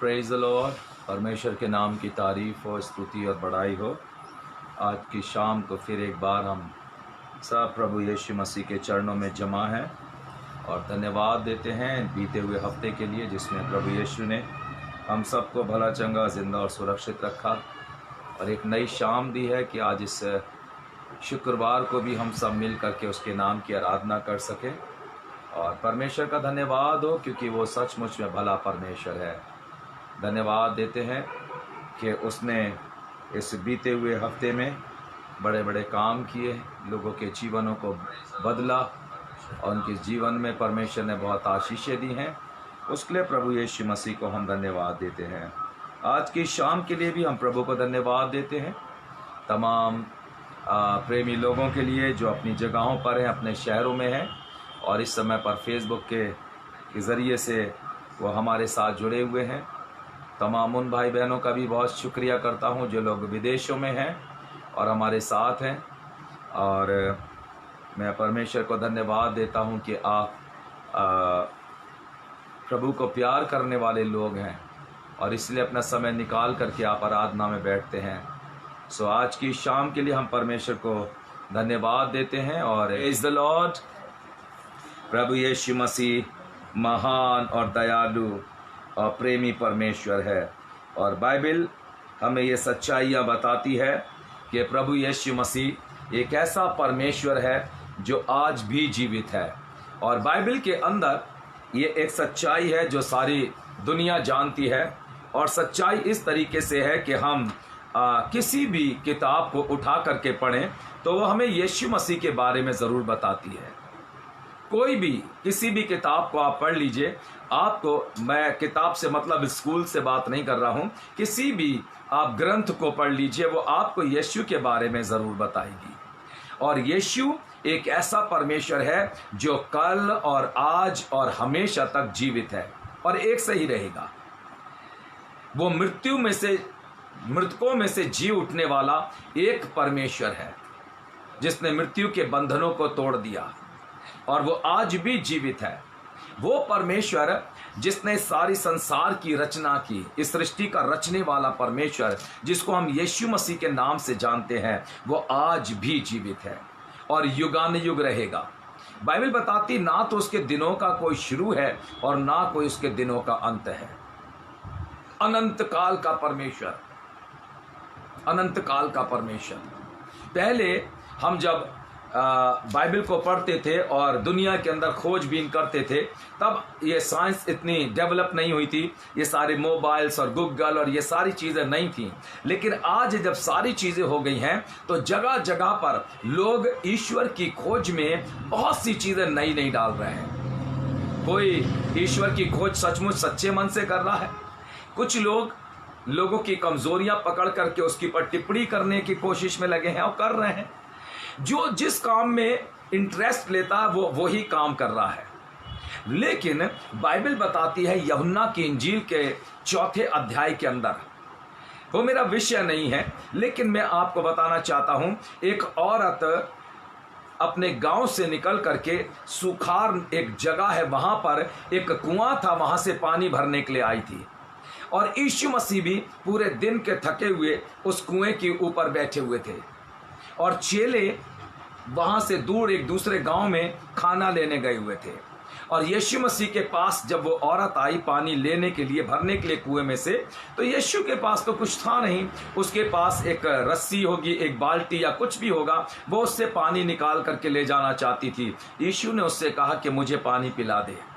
Praise the Lord. परमेश्वर के नाम की तारीफ़ हो, स्तुति और बड़ाई हो। आज की शाम को फिर एक बार हम सब प्रभु यीशु मसीह के चरणों में जमा हैं और धन्यवाद देते हैं बीते हुए हफ्ते के लिए, जिसमें प्रभु यीशु ने हम सबको भला चंगा जिंदा और सुरक्षित रखा और एक नई शाम दी है कि आज इस शुक्रवार को भी हम सब मिल करके उसके नाम की आराधना कर सकें। और परमेश्वर का धन्यवाद हो, क्योंकि वो सचमुच में भला परमेश्वर है। धन्यवाद देते हैं कि उसने इस बीते हुए हफ्ते में बड़े बड़े काम किए, लोगों के जीवनों को बदला और उनके जीवन में परमेश्वर ने बहुत आशीषें दी हैं। उसके लिए प्रभु यीशु मसीह को हम धन्यवाद देते हैं। आज की शाम के लिए भी हम प्रभु को धन्यवाद देते हैं। तमाम प्रेमी लोगों के लिए जो अपनी जगहों पर हैं, अपने शहरों में हैं और इस समय पर फेसबुक के ज़रिए से वो हमारे साथ जुड़े हुए हैं। तमाम उन भाई बहनों का भी बहुत शुक्रिया करता हूं जो लोग विदेशों में हैं और हमारे साथ हैं। और मैं परमेश्वर को धन्यवाद देता हूं कि आप प्रभु को प्यार करने वाले लोग हैं और इसलिए अपना समय निकाल करके आप आराधना में बैठते हैं। सो आज की शाम के लिए हम परमेश्वर को धन्यवाद देते हैं। और प्रेज़ द लॉर्ड। प्रभु यीशु मसीह महान और दयालु और प्रेमी परमेश्वर है और बाइबल हमें ये सच्चाइयाँ बताती है कि प्रभु यीशु मसीह एक ऐसा परमेश्वर है जो आज भी जीवित है। और बाइबल के अंदर ये एक सच्चाई है जो सारी दुनिया जानती है और सच्चाई इस तरीके से है कि हम किसी भी किताब को उठा करके पढ़ें तो वो हमें यीशु मसीह के बारे में ज़रूर बताती है। कोई भी किसी भी किताब को आप पढ़ लीजिए, आपको, मैं किताब से मतलब स्कूल से बात नहीं कर रहा हूँ, किसी भी आप ग्रंथ को पढ़ लीजिए, वो आपको यीशु के बारे में ज़रूर बताएगी। और यीशु एक ऐसा परमेश्वर है जो कल और आज और हमेशा तक जीवित है और एक से ही रहेगा। वो मृतकों में से जी उठने वाला एक परमेश्वर है जिसने मृत्यु के बंधनों को तोड़ दिया और वो आज भी जीवित है। वो परमेश्वर जिसने सारी संसार की रचना की, इस सृष्टि का रचने वाला परमेश्वर जिसको हम यीशु मसीह के नाम से जानते हैं, वो आज भी जीवित है और युगानुयुग रहेगा। बाइबल बताती ना तो उसके दिनों का कोई शुरू है और ना कोई उसके दिनों का अंत है। अनंत काल का परमेश्वर, अनंत काल का परमेश्वर। पहले हम जब बाइबल को पढ़ते थे और दुनिया के अंदर खोजबीन करते थे, तब ये साइंस इतनी डेवलप नहीं हुई थी, ये सारे मोबाइल्स और गूगल और ये सारी चीज़ें नहीं थी। लेकिन आज जब सारी चीज़ें हो गई हैं तो जगह जगह पर लोग ईश्वर की खोज में बहुत सी चीज़ें नई नई डाल रहे हैं। कोई ईश्वर की खोज सचमुच सच्चे मन से कर रहा है, कुछ लोग लोगों की कमजोरियां पकड़ करके उसके ऊपर टिप्पणी करने की कोशिश में लगे हैं और कर रहे हैं। जो जिस काम में इंटरेस्ट लेता है वो वही काम कर रहा है। लेकिन बाइबल बताती है यूहन्ना की इंजील के 4 अध्याय के अंदर, वो मेरा विषय नहीं है लेकिन मैं आपको बताना चाहता हूं, एक औरत अपने गांव से निकल करके सुखार एक जगह है, वहां पर एक कुआं था, वहां से पानी भरने के लिए आई थी और यीशु मसीह भी पूरे दिन के थके हुए उस कुएं के ऊपर बैठे हुए थे और चेले वहां से दूर एक दूसरे गांव में खाना लेने गए हुए थे। और यीशु मसीह के पास जब वो औरत आई पानी लेने के लिए, भरने के लिए कुएं में से, तो यीशु के पास तो कुछ था नहीं। उसके पास एक रस्सी होगी, एक बाल्टी या कुछ भी होगा, वो उससे पानी निकाल करके ले जाना चाहती थी। यीशु ने उससे कहा कि मुझे पानी पिला दे।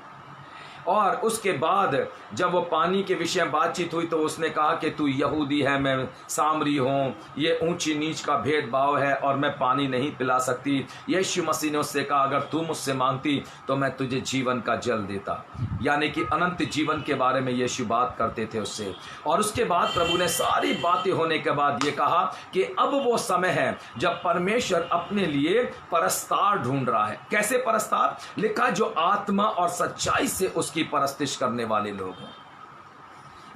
और उसके बाद जब वो पानी के विषय में बातचीत हुई तो उसने कहा कि तू यहूदी है, मैं सामरी हूँ, ये ऊंची नीच का भेदभाव है और मैं पानी नहीं पिला सकती। यीशु मसीह ने उससे कहा अगर तू मुझसे मांगती तो मैं तुझे जीवन का जल देता, यानी कि अनंत जीवन के बारे में यीशु बात करते थे उससे। और उसके बाद प्रभु ने सारी बातें होने के बाद ये कहा कि अब वो समय है जब परमेश्वर अपने लिए परस्तार ढूंढ रहा है। कैसे परस्तार? लिखा जो आत्मा और सच्चाई से उसकी परस्तिश करने वाले लोग हैं।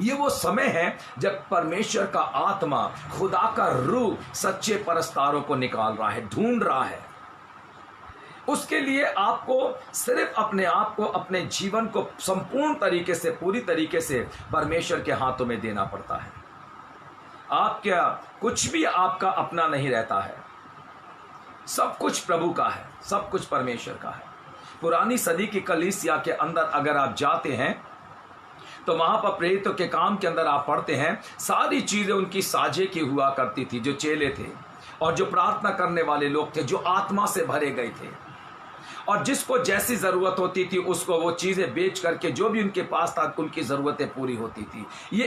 ये वो समय है जब परमेश्वर का आत्मा, खुदा का रूह सच्चे परस्तारों को निकाल रहा है, ढूंढ रहा है। उसके लिए आपको सिर्फ अपने आप को, अपने जीवन को संपूर्ण तरीके से, पूरी तरीके से परमेश्वर के हाथों में देना पड़ता है। आप क्या, कुछ भी आपका अपना नहीं रहता है, सब कुछ प्रभु का है, सब कुछ परमेश्वर का है। पुरानी सदी की कलीसिया के अंदर अगर आप जाते हैं तो वहां पर प्रेरितों के काम के अंदर आप पढ़ते हैं, सारी चीजें उनकी साझे की हुआ करती थी। जो चेले थे और जो प्रार्थना करने वाले लोग थे, जो आत्मा से भरे गए थे, और जिसको जैसी जरूरत होती थी उसको वो चीजें बेच करके जो भी उनके पास था उनकी जरूरतें पूरी होती थी। ये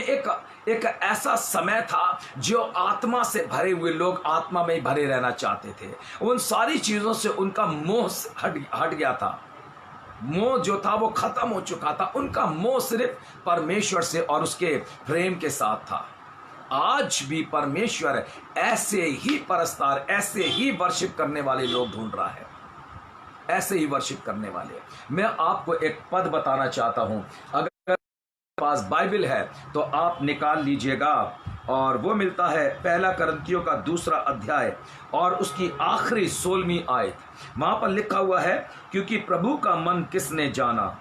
एक ऐसा समय था जो आत्मा से भरे हुए लोग आत्मा में ही भरे रहना चाहते थे। उन सारी चीजों से उनका मोह हट गया था, मोह जो था वो खत्म हो चुका था। उनका मोह सिर्फ परमेश्वर से और उसके प्रेम के साथ था। आज भी परमेश्वर ऐसे ही परस्तार, ऐसे ही वर्शिप करने वाले लोग ढूंढ रहा है, ऐसे ही वर्शिप करने वाले। मैं आपको एक पद बताना चाहता हूं, अगर पास बाइबल है तो आप निकाल लीजिएगा, और वो मिलता है पहला करंथियों का 2 अध्याय और उसकी आखिरी 16वीं आयत। वहां पर लिखा हुआ है, क्योंकि प्रभु का मन किसने जाना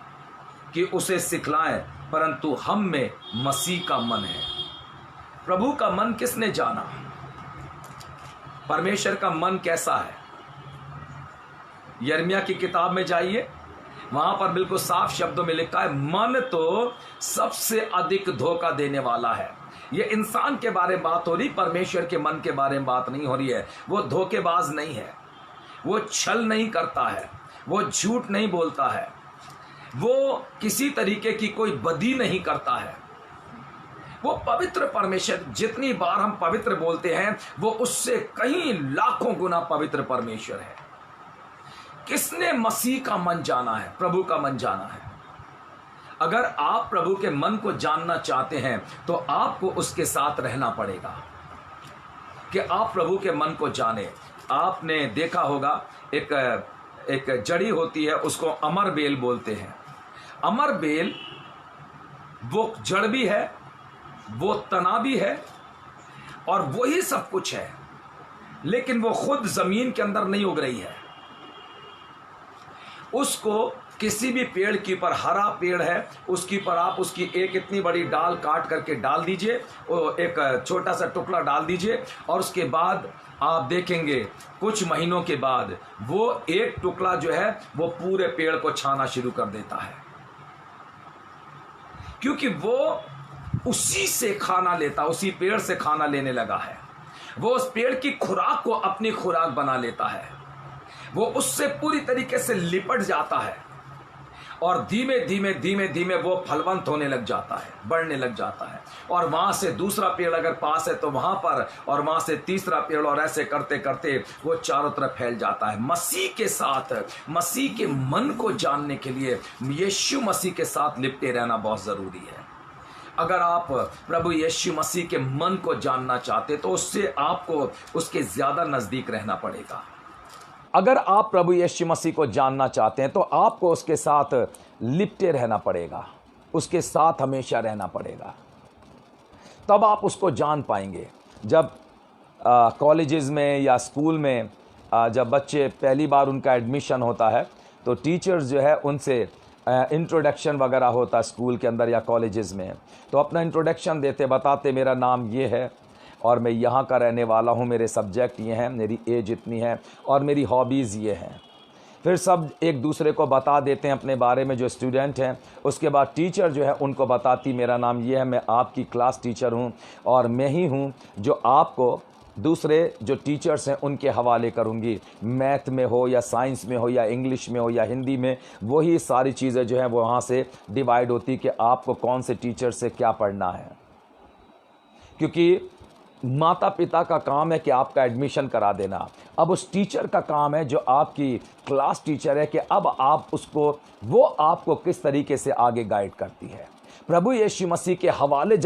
कि उसे सिखलाएं, परंतु हम में मसीह का मन है। प्रभु का मन किसने जाना? परमेश्वर का मन कैसा है? यिर्मयाह की किताब में जाइए, वहां पर बिल्कुल साफ शब्दों में लिखा है, मन तो सबसे अधिक धोखा देने वाला है। ये इंसान के बारे में बात हो रही, परमेश्वर के मन के बारे में बात नहीं हो रही है। वो धोखेबाज नहीं है, वो छल नहीं करता है, वो झूठ नहीं बोलता है, वो किसी तरीके की कोई बदी नहीं करता है। वो पवित्र परमेश्वर, जितनी बार हम पवित्र बोलते हैं वो उससे कहीं लाखों गुना पवित्र परमेश्वर है। किसने मसीह का मन जाना है? प्रभु का मन जाना है। अगर आप प्रभु के मन को जानना चाहते हैं तो आपको उसके साथ रहना पड़ेगा कि आप प्रभु के मन को जाने। आपने देखा होगा एक जड़ी होती है, उसको अमर बेल बोलते हैं। अमर बेल वो जड़ भी है, वो तना भी है, और वही सब कुछ है, लेकिन वो खुद जमीन के अंदर नहीं उग रही है। उसको किसी भी पेड़ के ऊपर, हरा पेड़ है उसके ऊपर आप उसकी एक इतनी बड़ी डाल काट करके डाल दीजिए, वो एक छोटा सा टुकड़ा डाल दीजिए, और उसके बाद आप देखेंगे कुछ महीनों के बाद वो एक टुकड़ा जो है वो पूरे पेड़ को छाना शुरू कर देता है, क्योंकि वो उसी से खाना लेता, उसी पेड़ से खाना लेने लगा है। वो उस पेड़ की खुराक को अपनी खुराक बना लेता है, वो उससे पूरी तरीके से लिपट जाता है, और धीमे धीमे धीमे धीमे वो फलवंत होने लग जाता है, बढ़ने लग जाता है। और वहां से दूसरा पेड़ अगर पास है तो वहां पर, और वहां से तीसरा पेड़, और ऐसे करते करते वो चारों तरफ फैल जाता है। मसीह के साथ, मसीह के मन को जानने के लिए यीशु मसीह के साथ लिपटे रहना बहुत जरूरी है। अगर आप प्रभु यीशु मसीह के मन को जानना चाहते तो उससे आपको उसके ज्यादा नजदीक रहना पड़ेगा। अगर आप प्रभु यीशु मसीह को जानना चाहते हैं तो आपको उसके साथ लिपटे रहना पड़ेगा, उसके साथ हमेशा रहना पड़ेगा, तब आप उसको जान पाएंगे। जब कॉलेजेस में या स्कूल में जब बच्चे पहली बार उनका एडमिशन होता है तो टीचर्स जो है उनसे इंट्रोडक्शन वगैरह होता है स्कूल के अंदर या कॉलेजेस में, तो अपना इंट्रोडक्शन देते, बताते मेरा नाम ये है और मैं यहाँ का रहने वाला हूँ, मेरे सब्जेक्ट ये हैं, मेरी एज इतनी है और मेरी हॉबीज़ ये हैं। फिर सब एक दूसरे को बता देते हैं अपने बारे में जो स्टूडेंट हैं। उसके बाद टीचर जो है उनको बताती, मेरा नाम ये है, मैं आपकी क्लास टीचर हूँ और मैं ही हूँ जो आपको दूसरे जो टीचर्स हैं उनके हवाले करूँगी, मैथ में हो या साइंस में हो या इंग्लिश में हो या हिंदी में, वही सारी चीज़ें जो हैं वो वहाँ से डिवाइड होती कि आपको कौन से टीचर से क्या पढ़ना है। क्योंकि माता पिता का काम है कि आपका एडमिशन करा देना, अब उस टीचर का काम है जो आपकी क्लास टीचर है कि अब आप उसको, वो आपको किस तरीके से आगे गाइड करती है। प्रभु यीशु मसीह के हवाले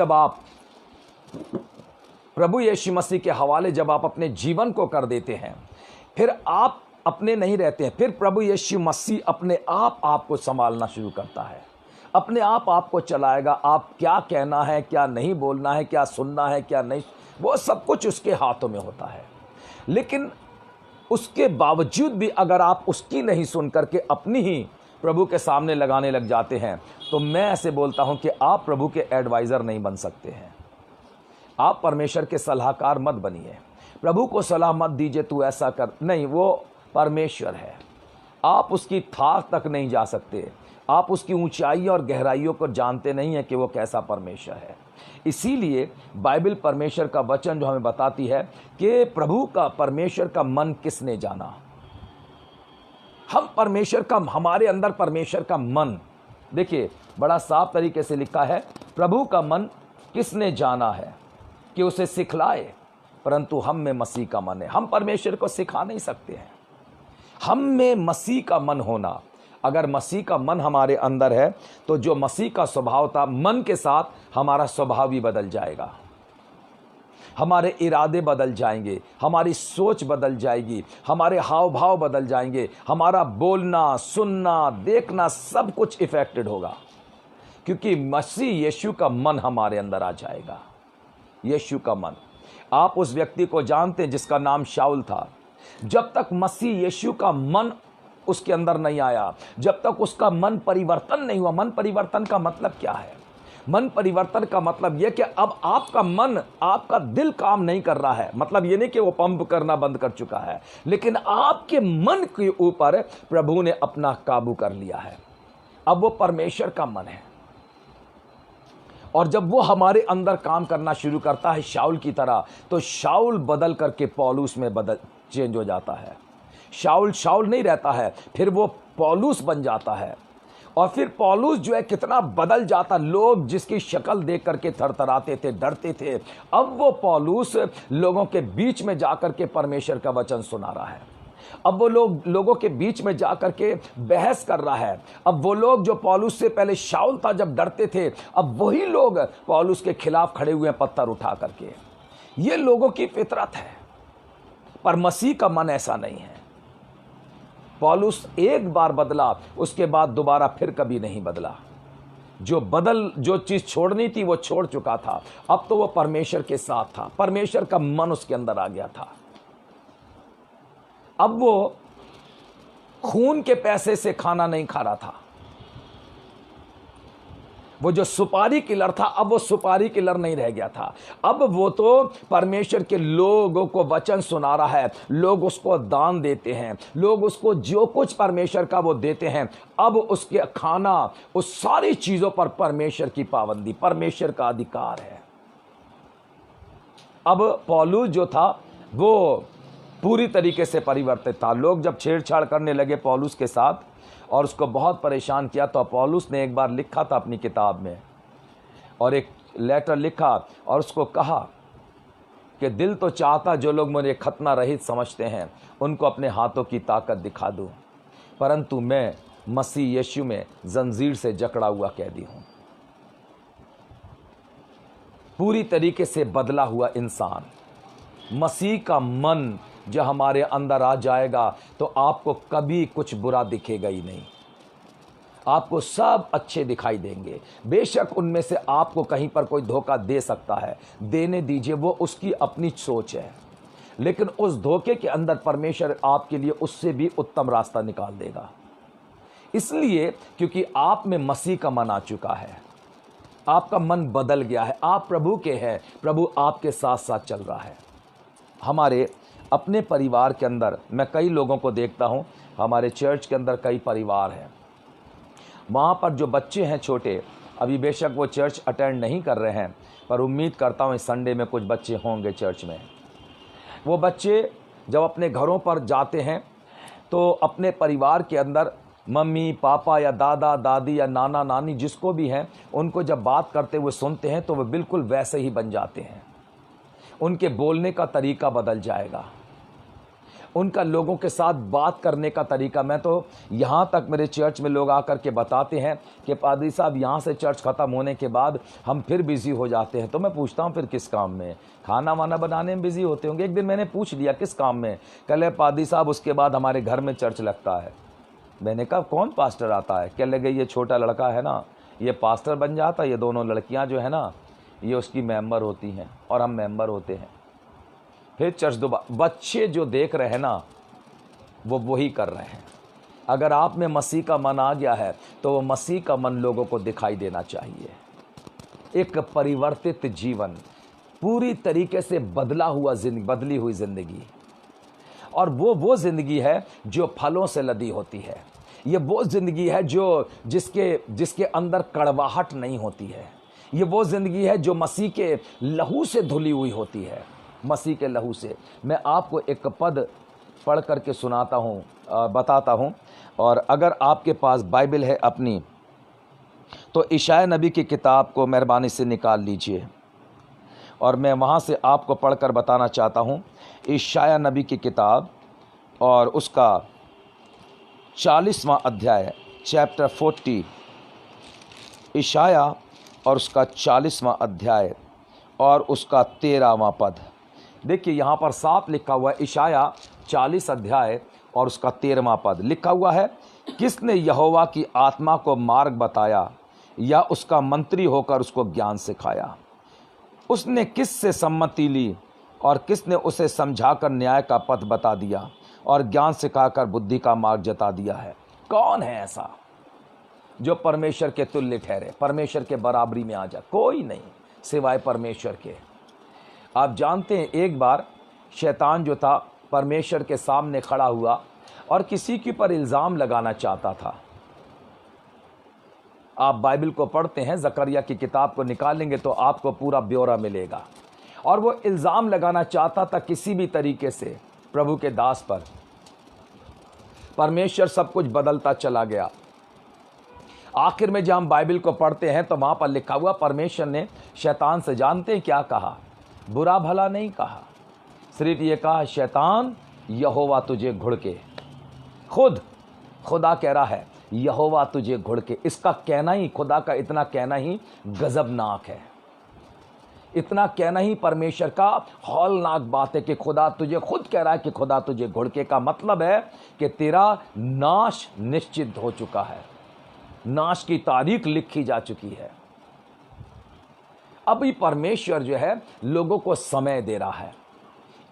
जब आप अपने जीवन को कर देते हैं, फिर आप अपने नहीं रहते हैं, फिर प्रभु यीशु मसीह अपने आप आपको संभालना शुरू करता है, अपने आप आपको चलाएगा। आप क्या कहना है, क्या नहीं बोलना है, क्या सुनना है, क्या नहीं, वो सब कुछ उसके हाथों में होता है। लेकिन उसके बावजूद भी अगर आप उसकी नहीं सुन करके अपनी ही प्रभु के सामने लगाने लग जाते हैं, तो मैं ऐसे बोलता हूं कि आप प्रभु के एडवाइज़र नहीं बन सकते हैं। आप परमेश्वर के सलाहकार मत बनिए। प्रभु को सलाह मत दीजिए तू ऐसा कर, नहीं, वो परमेश्वर है। आप उसकी थाह तक नहीं जा सकते। आप उसकी ऊंचाई और गहराइयों को जानते नहीं हैं कि वो कैसा परमेश्वर है। इसीलिए बाइबल परमेश्वर का वचन जो हमें बताती है कि प्रभु का, परमेश्वर का मन किसने जाना। हम परमेश्वर का, हमारे अंदर परमेश्वर का मन, देखिए बड़ा साफ तरीके से लिखा है, प्रभु का मन किसने जाना है कि उसे सिखलाए, परंतु हम में मसीह का मन है। हम परमेश्वर को सिखा नहीं सकते हैं। हम में मसीह का मन होना, अगर मसीह का मन हमारे अंदर है तो जो मसीह का स्वभाव था, मन के साथ हमारा स्वभाव भी बदल जाएगा। हमारे इरादे बदल जाएंगे, हमारी सोच बदल जाएगी, हमारे हाव भाव बदल जाएंगे, हमारा बोलना, सुनना, देखना सब कुछ इफेक्टेड होगा, क्योंकि मसीह यीशु का मन हमारे अंदर आ जाएगा। यीशु का मन, आप उस व्यक्ति को जानते हैं जिसका नाम शाऊल था। जब तक मसीह यीशु का मन उसके अंदर नहीं आया, जब तक उसका मन परिवर्तन नहीं हुआ। मन परिवर्तन का मतलब क्या है? मन परिवर्तन का मतलब यह कि अब आपका मन, आपका दिल काम नहीं कर रहा है। मतलब ये नहीं कि वो पंप करना बंद कर चुका है, लेकिन आपके मन के ऊपर प्रभु ने अपना काबू कर लिया है। अब वो परमेश्वर का मन है, और जब वो हमारे अंदर काम करना शुरू करता है शाऊल की तरह, तो शाऊल बदल करके पौलुस में चेंज हो जाता है। शाऊल शाऊल नहीं रहता है, फिर वो पौलुस बन जाता है। और फिर पौलुस जो है कितना बदल जाता, लोग जिसकी शक्ल देख करके थरथराते थे, डरते थे, अब वो पौलुस लोगों के बीच में जाकर के परमेश्वर का वचन सुना रहा है। अब वो लोगों के बीच में जाकर के बहस कर रहा है। अब वो लोग जो पौलुस से पहले शाऊल था जब डरते थे, अब वही लोग पौलुस के खिलाफ खड़े हुए हैं पत्थर उठा करके। ये लोगों की फितरत है, पर मसीह का मन ऐसा नहीं है। पौलुस एक बार बदला, उसके बाद दोबारा फिर कभी नहीं बदला। जो चीज छोड़नी थी वो छोड़ चुका था। अब तो वो परमेश्वर के साथ था, परमेश्वर का मन उसके अंदर आ गया था। अब वो खून के पैसे से खाना नहीं खा रहा था। वो जो सुपारी किलर था, अब वो सुपारी किलर नहीं रह गया था। अब वो तो परमेश्वर के लोगों को वचन सुना रहा है, लोग उसको दान देते हैं, लोग उसको जो कुछ परमेश्वर का वो देते हैं। अब उसके खाना, उस सारी चीजों पर परमेश्वर की पाबंदी, परमेश्वर का अधिकार है। अब पौलुस जो था वो पूरी तरीके से परिवर्तित था। लोग जब छेड़छाड़ करने लगे पौलुस के साथ और उसको बहुत परेशान किया, तो पौलुस ने एक बार लिखा था अपनी किताब में, और एक लेटर लिखा और उसको कहा कि दिल तो चाहता जो लोग मुझे खतना रहित समझते हैं उनको अपने हाथों की ताकत दिखा दूं, परंतु मैं मसीह यीशु में जंजीर से जकड़ा हुआ कैदी हूं। पूरी तरीके से बदला हुआ इंसान, मसीह का मन जब हमारे अंदर आ जाएगा तो आपको कभी कुछ बुरा दिखेगा ही नहीं। आपको सब अच्छे दिखाई देंगे। बेशक उनमें से आपको कहीं पर कोई धोखा दे सकता है, देने दीजिए, वो उसकी अपनी सोच है, लेकिन उस धोखे के अंदर परमेश्वर आपके लिए उससे भी उत्तम रास्ता निकाल देगा। इसलिए क्योंकि आप में मसीह का मन आ चुका है, आपका मन बदल गया है, आप प्रभु के हैं, प्रभु आपके साथ साथ चल रहा है। हमारे अपने परिवार के अंदर मैं कई लोगों को देखता हूं, हमारे चर्च के अंदर कई परिवार हैं, वहाँ पर जो बच्चे हैं छोटे, अभी बेशक वो चर्च अटेंड नहीं कर रहे हैं, पर उम्मीद करता हूँ इस संडे में कुछ बच्चे होंगे चर्च में। वो बच्चे जब अपने घरों पर जाते हैं तो अपने परिवार के अंदर मम्मी पापा या दादा दादी या नाना नानी जिसको भी हैं, उनको जब बात करते हुए सुनते हैं तो वो बिल्कुल वैसे ही बन जाते हैं। उनके बोलने का तरीका बदल जाएगा, उनका लोगों के साथ बात करने का तरीका। मैं तो यहाँ तक मेरे चर्च में लोग आकर के बताते हैं कि पादरी साहब यहाँ से चर्च ख़त्म होने के बाद हम फिर बिज़ी हो जाते हैं। तो मैं पूछता हूँ फिर किस काम में? खाना वाना बनाने में बिज़ी होते होंगे। एक दिन मैंने पूछ लिया किस काम में? कल पादरी साहब उसके बाद हमारे घर में चर्च लगता है। मैंने कहा कौन पास्टर आता है? क्या लगे ये छोटा लड़का है ना, ये पास्टर बन जाता, ये दोनों लड़कियाँ जो है ना ये उसकी मेंबर होती हैं और हम मेंबर होते हैं। फिर चर्च दोबारा। बच्चे जो देख रहे हैं ना, वो वही कर रहे हैं। अगर आप में मसीह का मन आ गया है तो वो मसीह का मन लोगों को दिखाई देना चाहिए। एक परिवर्तित जीवन, पूरी तरीके से बदली हुई जिंदगी, और वो जिंदगी है जो फलों से लदी होती है। ये वो जिंदगी है जो जिसके अंदर कड़वाहट नहीं होती है। ये वो जिंदगी है जो मसीह के लहू से धुली हुई होती है। मसीह के लहू से। मैं आपको एक पद पढ़ करके सुनाता हूँ, बताता हूँ। और अगर आपके पास बाइबल है अपनी, तो इशाया नबी की किताब को मेहरबानी से निकाल लीजिए, और मैं वहाँ से आपको पढ़कर बताना चाहता हूँ। इशाया नबी की किताब और उसका 40वां अध्याय, चैप्टर 40, इशाया और उसका 40वां अध्याय और उसका 13वां पद। देखिए यहाँ पर साफ लिखा हुआ है, इशाया 40 अध्याय और उसका 13वां पद लिखा हुआ है, किसने यहोवा की आत्मा को मार्ग बताया या उसका मंत्री होकर उसको ज्ञान सिखाया? उसने किस से सम्मति ली और किसने उसे समझाकर न्याय का पथ बता दिया और ज्ञान सिखाकर बुद्धि का मार्ग जता दिया है? कौन है ऐसा जो परमेश्वर के तुल्य ठहरे, परमेश्वर के बराबरी में आ जाए? कोई नहीं सिवाय परमेश्वर के। आप जानते हैं, एक बार शैतान जो था परमेश्वर के सामने खड़ा हुआ और किसी के ऊपर इल्ज़ाम लगाना चाहता था। आप बाइबल को पढ़ते हैं, जकरिया की किताब को निकालेंगे तो आपको पूरा ब्यौरा मिलेगा। और वो इल्ज़ाम लगाना चाहता था किसी भी तरीके से प्रभु के दास पर। परमेश्वर सब कुछ बदलता चला गया। आखिर में जब हम बाइबल को पढ़ते हैं तो वहाँ पर लिखा हुआ, परमेश्वर ने शैतान से जानते हैं क्या कहा? बुरा भला नहीं कहा, सिर्फ ये कहा, शैतान यहोवा तुझे घुड़के। खुदा कह रहा है यहोवा तुझे घुड़के। इसका कहना ही, खुदा का इतना कहना ही गजबनाक है। इतना कहना ही परमेश्वर का हौलनाक बात है कि खुदा तुझे खुद कह रहा है कि खुदा तुझे घुड़के। का मतलब है कि तेरा नाश निश्चित हो चुका है, नाश की तारीख लिखी जा चुकी है। अभी परमेश्वर जो है लोगों को समय दे रहा है,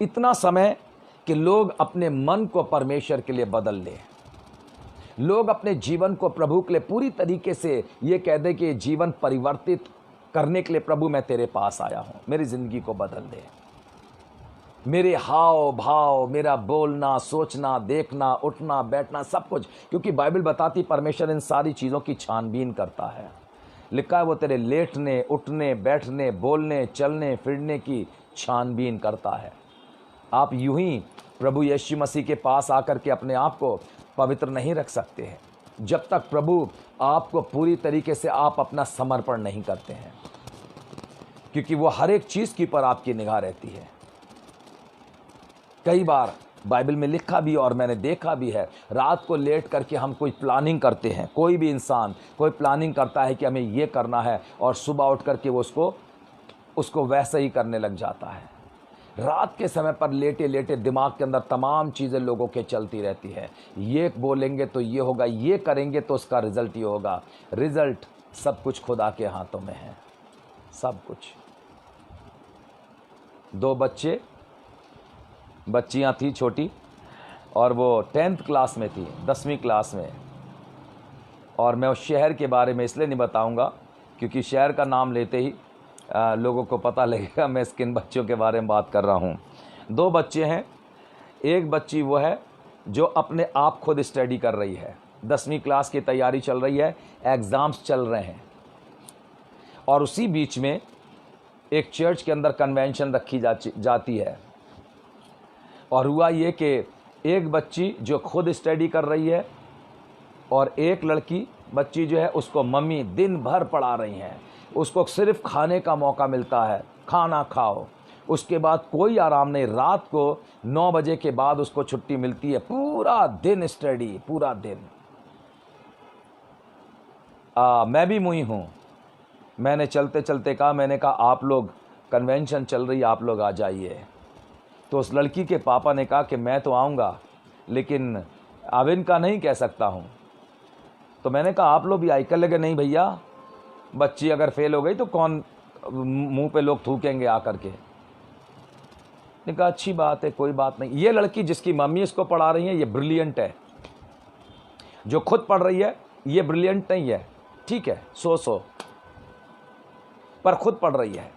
इतना समय कि लोग अपने मन को परमेश्वर के लिए बदल ले, लोग अपने जीवन को प्रभु के लिए पूरी तरीके से ये कह दे कि जीवन परिवर्तित करने के लिए प्रभु मैं तेरे पास आया हूं, मेरी जिंदगी को बदल दे। मेरे हाव भाव, मेरा बोलना, सोचना, देखना, उठना, बैठना, सब कुछ, क्योंकि बाइबल बताती परमेश्वर इन सारी चीज़ों की छानबीन करता है। लिखा है वो तेरे लेटने, उठने, बैठने, बोलने, चलने फिरने की छानबीन करता है। आप यूं ही प्रभु यीशु मसीह के पास आकर के अपने आप को पवित्र नहीं रख सकते हैं जब तक प्रभु आपको पूरी तरीके से आप अपना समर्पण नहीं करते हैं, क्योंकि वो हर एक चीज़ के ऊपर आपकी निगाह रहती है। कई बार बाइबल में लिखा भी और मैंने देखा भी है, रात को लेट करके हम कोई प्लानिंग करते हैं, कोई भी इंसान कोई प्लानिंग करता है कि हमें ये करना है, और सुबह उठ करके वो उसको वैसे ही करने लग जाता है। रात के समय पर लेटे लेटे दिमाग के अंदर तमाम चीज़ें लोगों के चलती रहती है। ये बोलेंगे तो ये होगा, ये करेंगे तो उसका रिजल्ट ये होगा। रिजल्ट सब कुछ खुदा के हाथों में है, सब कुछ। 2 बच्चियां थी छोटी, और वो 10th क्लास में थी, 10वीं क्लास में। और मैं उस शहर के बारे में इसलिए नहीं बताऊंगा क्योंकि शहर का नाम लेते ही लोगों को पता लगेगा मैं किन बच्चों के बारे में बात कर रहा हूँ। 2 बच्चे हैं। एक बच्ची वो है जो अपने आप खुद स्टडी कर रही है, 10वीं क्लास की तैयारी चल रही है, एग्ज़ाम्स चल रहे हैं, और उसी बीच में एक चर्च के अंदर कन्वेंशन रखी जाती है। और हुआ ये कि एक बच्ची जो खुद स्टडी कर रही है और एक लड़की बच्ची जो है उसको मम्मी दिन भर पढ़ा रही हैं। उसको सिर्फ खाने का मौका मिलता है, खाना खाओ, उसके बाद कोई आराम नहीं। रात को 9 बजे के बाद उसको छुट्टी मिलती है, पूरा दिन स्टडी, पूरा दिन। मैं भी मुई हूँ। मैंने चलते चलते कहा, मैंने कहा आप लोग कन्वेंशन चल रही है, आप लोग आ जाइए। तो उस लड़की के पापा ने कहा कि मैं तो आऊँगा लेकिन अब इनका नहीं कह सकता हूँ। तो मैंने कहा आप लोग भी आई। कर लगे नहीं भैया, बच्ची अगर फेल हो गई तो कौन मुंह पे लोग थूकेंगे आकर के। ने कहा अच्छी बात है, कोई बात नहीं। ये लड़की जिसकी मम्मी इसको पढ़ा रही है ये ब्रिलियंट है, जो खुद पढ़ रही है ये ब्रिलियंट नहीं है, ठीक है, सो पर खुद पढ़ रही है।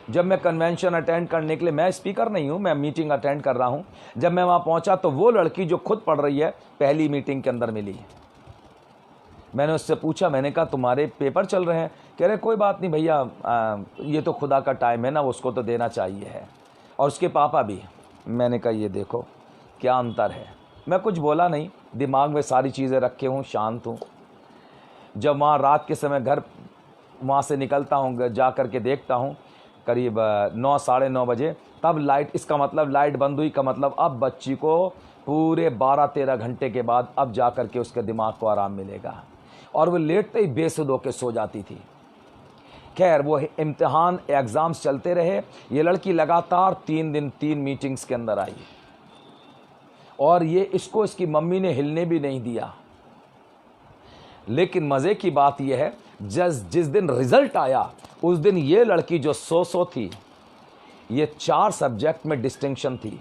जब मैं कन्वेंशन अटेंड करने के लिए, मैं स्पीकर नहीं हूं, मैं मीटिंग अटेंड कर रहा हूं, जब मैं वहां पहुंचा तो वो लड़की जो खुद पढ़ रही है पहली मीटिंग के अंदर मिली। मैंने उससे पूछा, मैंने कहा तुम्हारे पेपर चल रहे हैं? कह रहे कोई बात नहीं भैया, ये तो खुदा का टाइम है ना, उसको तो देना चाहिए है, और उसके पापा भी। मैंने कहा ये देखो क्या अंतर है। मैं कुछ बोला नहीं, दिमाग में सारी चीज़ें रखे हूँ, शांत हूँ। जब वहाँ रात के समय घर वहाँ से निकलता हूँ, जा कर के देखता हूँ करीब 9 साढ़े 9 बजे, तब लाइट, इसका मतलब लाइट बंद हुई का मतलब अब बच्ची को पूरे 12-13 घंटे के बाद अब जा कर के उसके दिमाग को आराम मिलेगा, और वो लेटते ही बेसुध होकर सो जाती थी। खैर वो इम्तिहान एग्ज़ाम्स चलते रहे, ये लड़की लगातार 3 दिन 3 मीटिंग्स के अंदर आई, और ये इसको इसकी मम्मी ने हिलने भी नहीं दिया। लेकिन मज़े की बात यह है, जिस दिन रिजल्ट आया उस दिन ये लड़की जो 100 थी, ये 4 सब्जेक्ट में डिस्टिंक्शन थी,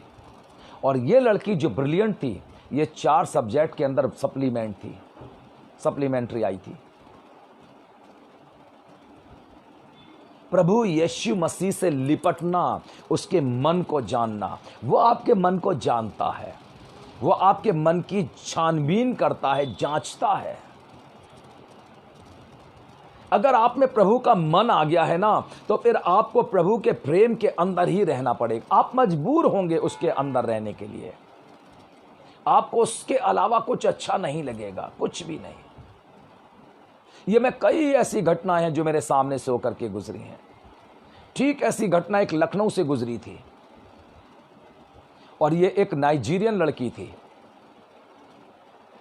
और ये लड़की जो ब्रिलियंट थी ये 4 सब्जेक्ट के अंदर सप्लीमेंट थी, सप्लीमेंट्री आई थी। प्रभु यीशु मसीह से लिपटना, उसके मन को जानना, वो आपके मन को जानता है, वो आपके मन की छानबीन करता है, जांचता है। अगर आप में प्रभु का मन आ गया है ना, तो फिर आपको प्रभु के प्रेम के अंदर ही रहना पड़ेगा। आप मजबूर होंगे उसके अंदर रहने के लिए, आपको उसके अलावा कुछ अच्छा नहीं लगेगा, कुछ भी नहीं। ये मैं कई ऐसी घटनाएं हैं जो मेरे सामने से होकर के गुजरी हैं। ठीक ऐसी घटना एक लखनऊ से गुजरी थी, और ये एक नाइजीरियन लड़की थी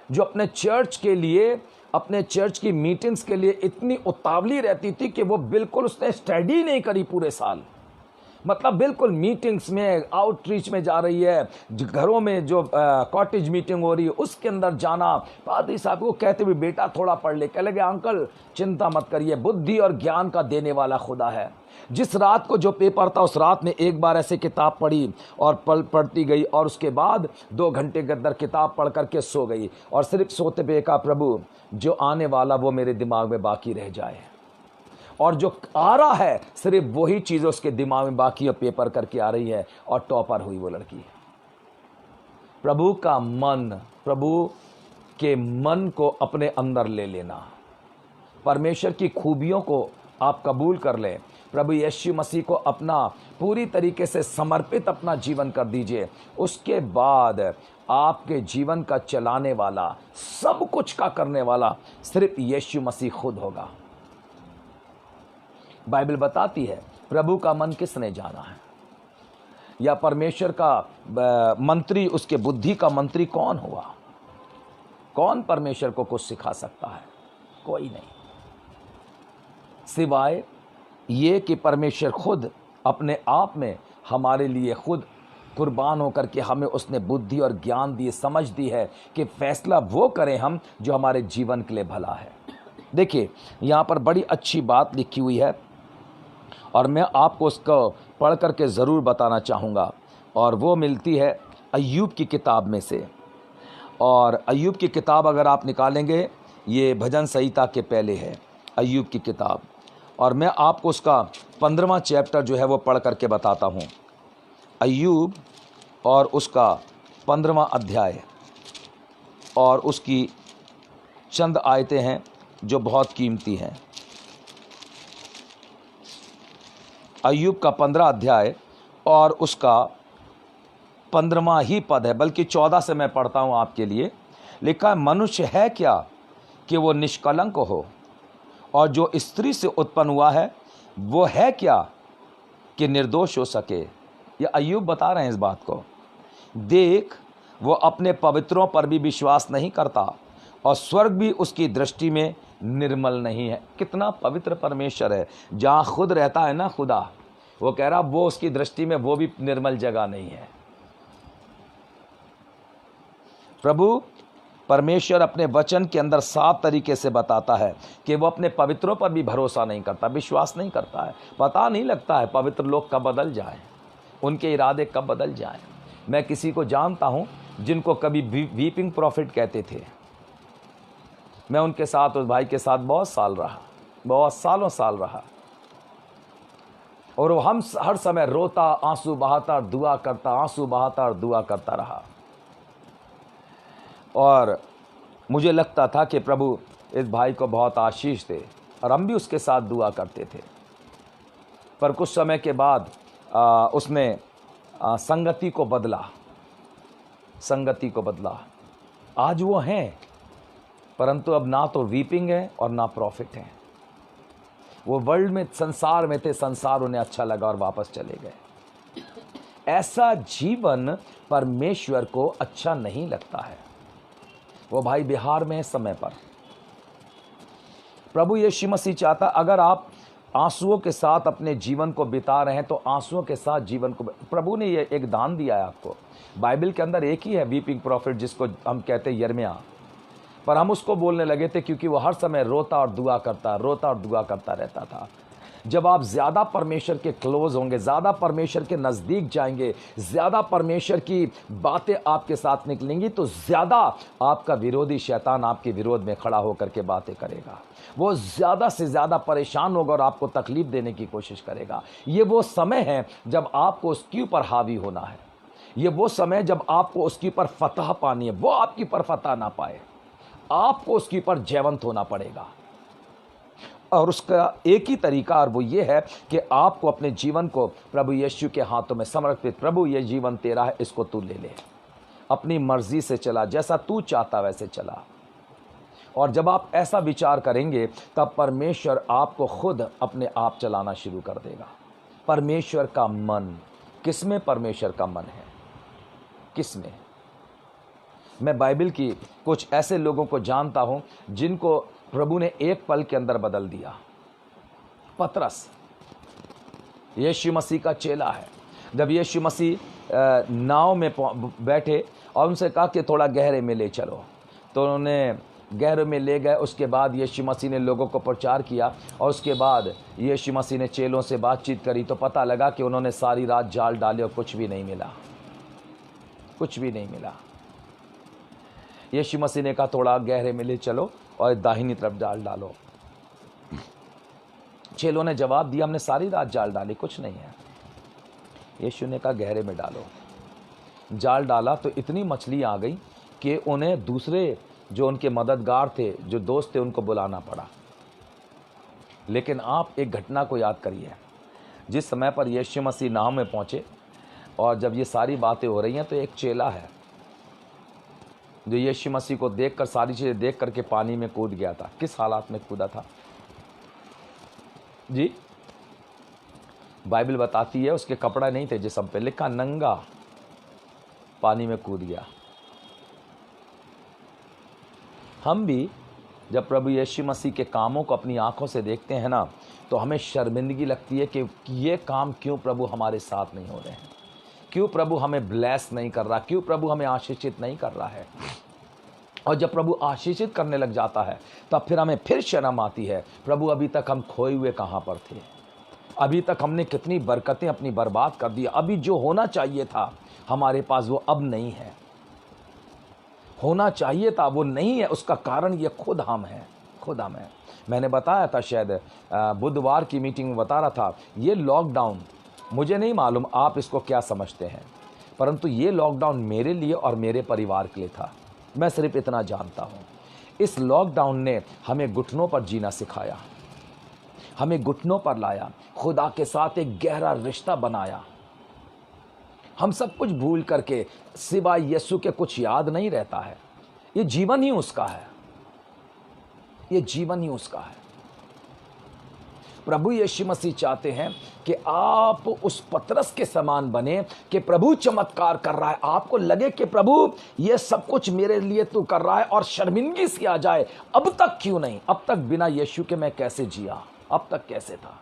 जो अपने चर्च के लिए, अपने चर्च की मीटिंग्स के लिए इतनी उतावली रहती थी कि वो बिल्कुल उसने स्टडी नहीं करी पूरे साल। मतलब बिल्कुल मीटिंग्स में, आउटरीच में जा रही है, घरों में जो कॉटेज मीटिंग हो रही है उसके अंदर जाना। पादरी साहब को कहते हुए बेटा थोड़ा पढ़ ले, कह लगे अंकल चिंता मत करिए, बुद्धि और ज्ञान का देने वाला खुदा है। जिस रात को जो पेपर था उस रात में एक बार ऐसे किताब पढ़ी और पढ़ती गई, और उसके बाद 2 घंटे के अंदर किताब पढ़ करके सो गई, और सिर्फ सोते पे कहा प्रभु जो आने वाला वो मेरे दिमाग में बाकी रह जाए, और जो आ रहा है सिर्फ वही चीज़ उसके दिमाग में बाकी और पेपर करके आ रही है, और टॉपर हुई वो लड़की। प्रभु का मन, प्रभु के मन को अपने अंदर ले लेना, परमेश्वर की खूबियों को आप कबूल कर लें, प्रभु यीशु मसीह को अपना पूरी तरीके से समर्पित अपना जीवन कर दीजिए। उसके बाद आपके जीवन का चलाने वाला, सब कुछ का करने वाला सिर्फ यीशु मसीह खुद होगा। बाइबल बताती है प्रभु का मन किसने जाना है, या परमेश्वर का मंत्री, उसके बुद्धि का मंत्री कौन हुआ? कौन परमेश्वर को कुछ सिखा सकता है? कोई नहीं, सिवाय ये कि परमेश्वर खुद अपने आप में हमारे लिए खुद कुर्बान होकर के हमें उसने बुद्धि और ज्ञान दी, समझ दी है कि फैसला वो करें हम जो हमारे जीवन के लिए भला है। देखिए यहाँ पर बड़ी अच्छी बात लिखी हुई है, और मैं आपको उसको पढ़ करके ज़रूर बताना चाहूँगा, और वो मिलती है अय्यूब की किताब में से। और अय्यूब की किताब अगर आप निकालेंगे, ये भजन संहिता के पहले है अय्यूब की किताब, और मैं आपको उसका 15वां चैप्टर जो है वो पढ़ करके बताता हूँ। अय्यूब और उसका 15वां अध्याय, और उसकी चंद आयतें हैं जो बहुत कीमती हैं। अय्यूब का 15 अध्याय और उसका 15वां ही पद है, बल्कि 14 से मैं पढ़ता हूँ आपके लिए। लिखा है, मनुष्य है क्या कि वो निष्कलंक हो, और जो स्त्री से उत्पन्न हुआ है वो है क्या कि निर्दोष हो सके। ये अय्यूब बता रहे हैं इस बात को। देख, वो अपने पवित्रों पर भी विश्वास नहीं करता, और स्वर्ग भी उसकी दृष्टि में निर्मल नहीं है। कितना पवित्र परमेश्वर है, जहाँ खुद रहता है ना खुदा, वो कह रहा वो उसकी दृष्टि में वो भी निर्मल जगह नहीं है। प्रभु परमेश्वर अपने वचन के अंदर साफ तरीके से बताता है कि वो अपने पवित्रों पर भी भरोसा नहीं करता, विश्वास नहीं करता है। पता नहीं लगता है पवित्र लोग कब बदल जाए, उनके इरादे कब बदल जाएं। मैं किसी को जानता हूं जिनको कभी वीपिंग प्रॉफिट कहते थे। मैं उनके साथ, उस भाई के साथ बहुत सालों साल रहा, और वो हम हर समय रोता, आंसू बहाता और दुआ करता रहा। और मुझे लगता था कि प्रभु इस भाई को बहुत आशीष दे, और हम भी उसके साथ दुआ करते थे। पर कुछ समय के बाद उसने संगति को बदला। आज वो हैं, परंतु अब ना तो वीपिंग है और ना प्रॉफिट है। वो वर्ल्ड में, संसार में थे, संसार उन्हें अच्छा लगा और वापस चले गए। ऐसा जीवन परमेश्वर को अच्छा नहीं लगता है। वो भाई बिहार में है समय पर। प्रभु यीशु मसीह चाहता, अगर आप आंसुओं के साथ अपने जीवन को बिता रहे हैं तो आंसुओं के साथ जीवन को, प्रभु ने ये एक दान दिया है आपको। बाइबल के अंदर एक ही है वीपिंग प्रॉफिट, जिसको हम कहते हैं यिर्मयाह, पर हम उसको बोलने लगे थे क्योंकि वो हर समय रोता और दुआ करता रहता था। जब आप ज़्यादा परमेश्वर के क्लोज होंगे, ज़्यादा परमेश्वर के नज़दीक जाएंगे, ज़्यादा परमेश्वर की बातें आपके साथ निकलेंगी, तो ज़्यादा आपका विरोधी शैतान आपके विरोध में खड़ा होकर के बातें करेगा। वो ज़्यादा से ज़्यादा परेशान होगा और आपको तकलीफ देने की कोशिश करेगा। ये वो समय है जब आपको उसके ऊपर हावी होना है। ये वो समय जब आपको उसके ऊपर फतह पानी है। वो आपके ऊपर फतह ना पाए, आपको उसके ऊपर जयवंत होना पड़ेगा। और उसका एक ही तरीका, और वो ये है कि आपको अपने जीवन को प्रभु यीशु के हाथों में समर्पित, प्रभु ये जीवन तेरा है, इसको तू ले ले, अपनी मर्जी से चला, जैसा तू चाहता वैसे चला। और जब आप ऐसा विचार करेंगे तब परमेश्वर आपको खुद अपने आप चलाना शुरू कर देगा। परमेश्वर का मन, किसमें परमेश्वर का मन है? किसमें? मैं बाइबल की कुछ ऐसे लोगों को जानता हूं जिनको प्रभु ने एक पल के अंदर बदल दिया। पतरस यीशु मसीह का चेला है। जब यीशु मसीह नाव में बैठे और उनसे कहा कि थोड़ा गहरे में ले चलो, तो उन्होंने गहरे में ले गए। उसके बाद यीशु मसीह ने लोगों को प्रचार किया, और उसके बाद यीशु मसीह ने चेलों से बातचीत करी, तो पता लगा कि उन्होंने सारी रात जाल डाले और कुछ भी नहीं मिला। यीशु मसीह ने कहा थोड़ा गहरे में ले चलो और दाहिनी तरफ जाल डालो। चेलों ने जवाब दिया, हमने सारी रात जाल डाली, कुछ नहीं है। यीशु ने कहा गहरे में डालो। जाल डाला तो इतनी मछली आ गई कि उन्हें दूसरे जो उनके मददगार थे, जो दोस्त थे, उनको बुलाना पड़ा। लेकिन आप एक घटना को याद करिए। जिस समय पर यीशु मसीह नाव में पहुंचे और जब ये सारी बातें हो रही हैं, तो एक चेला है जो यीशु मसीह को देखकर, सारी चीज़ें देख करके पानी में कूद गया था। किस हालात में कूदा था जी? बाइबल बताती है उसके कपड़ा नहीं थे जिस्म पे, लिखा नंगा पानी में कूद गया। हम भी जब प्रभु यीशु मसीह के कामों को अपनी आंखों से देखते हैं ना, तो हमें शर्मिंदगी लगती है कि ये काम क्यों प्रभु हमारे साथ नहीं हो रहे हैं, क्यों प्रभु हमें ब्लेस नहीं कर रहा, क्यों प्रभु हमें आशीषित नहीं कर रहा है। और जब प्रभु आशीषित करने लग जाता है तब फिर हमें फिर शर्म आती है, प्रभु अभी तक हम खोए हुए कहाँ पर थे, अभी तक हमने कितनी बरकतें अपनी बर्बाद कर दी, अभी जो होना चाहिए था हमारे पास वो अब नहीं है, होना चाहिए था वो नहीं है। उसका कारण ये खुद हम हैं। मैंने बताया था, शायद बुधवार की मीटिंग में बता रहा था, ये लॉकडाउन, मुझे नहीं मालूम आप इसको क्या समझते हैं, परंतु ये लॉकडाउन मेरे लिए और मेरे परिवार के लिए था। मैं सिर्फ इतना जानता हूँ, इस लॉकडाउन ने हमें घुटनों पर जीना सिखाया, हमें घुटनों पर लाया, खुदा के साथ एक गहरा रिश्ता बनाया। हम सब कुछ भूल करके सिवाय यीशु के कुछ याद नहीं रहता है। ये जीवन ही उसका है, ये जीवन ही उसका है। प्रभु यीशु मसीह चाहते हैं कि आप उस पतरस के समान बने कि प्रभु चमत्कार कर रहा है, आपको लगे कि प्रभु ये सब कुछ मेरे लिए तू कर रहा है, और शर्मिंदगी सी आ जाए, अब तक क्यों नहीं, अब तक बिना यीशु के मैं कैसे जिया, अब तक कैसे था।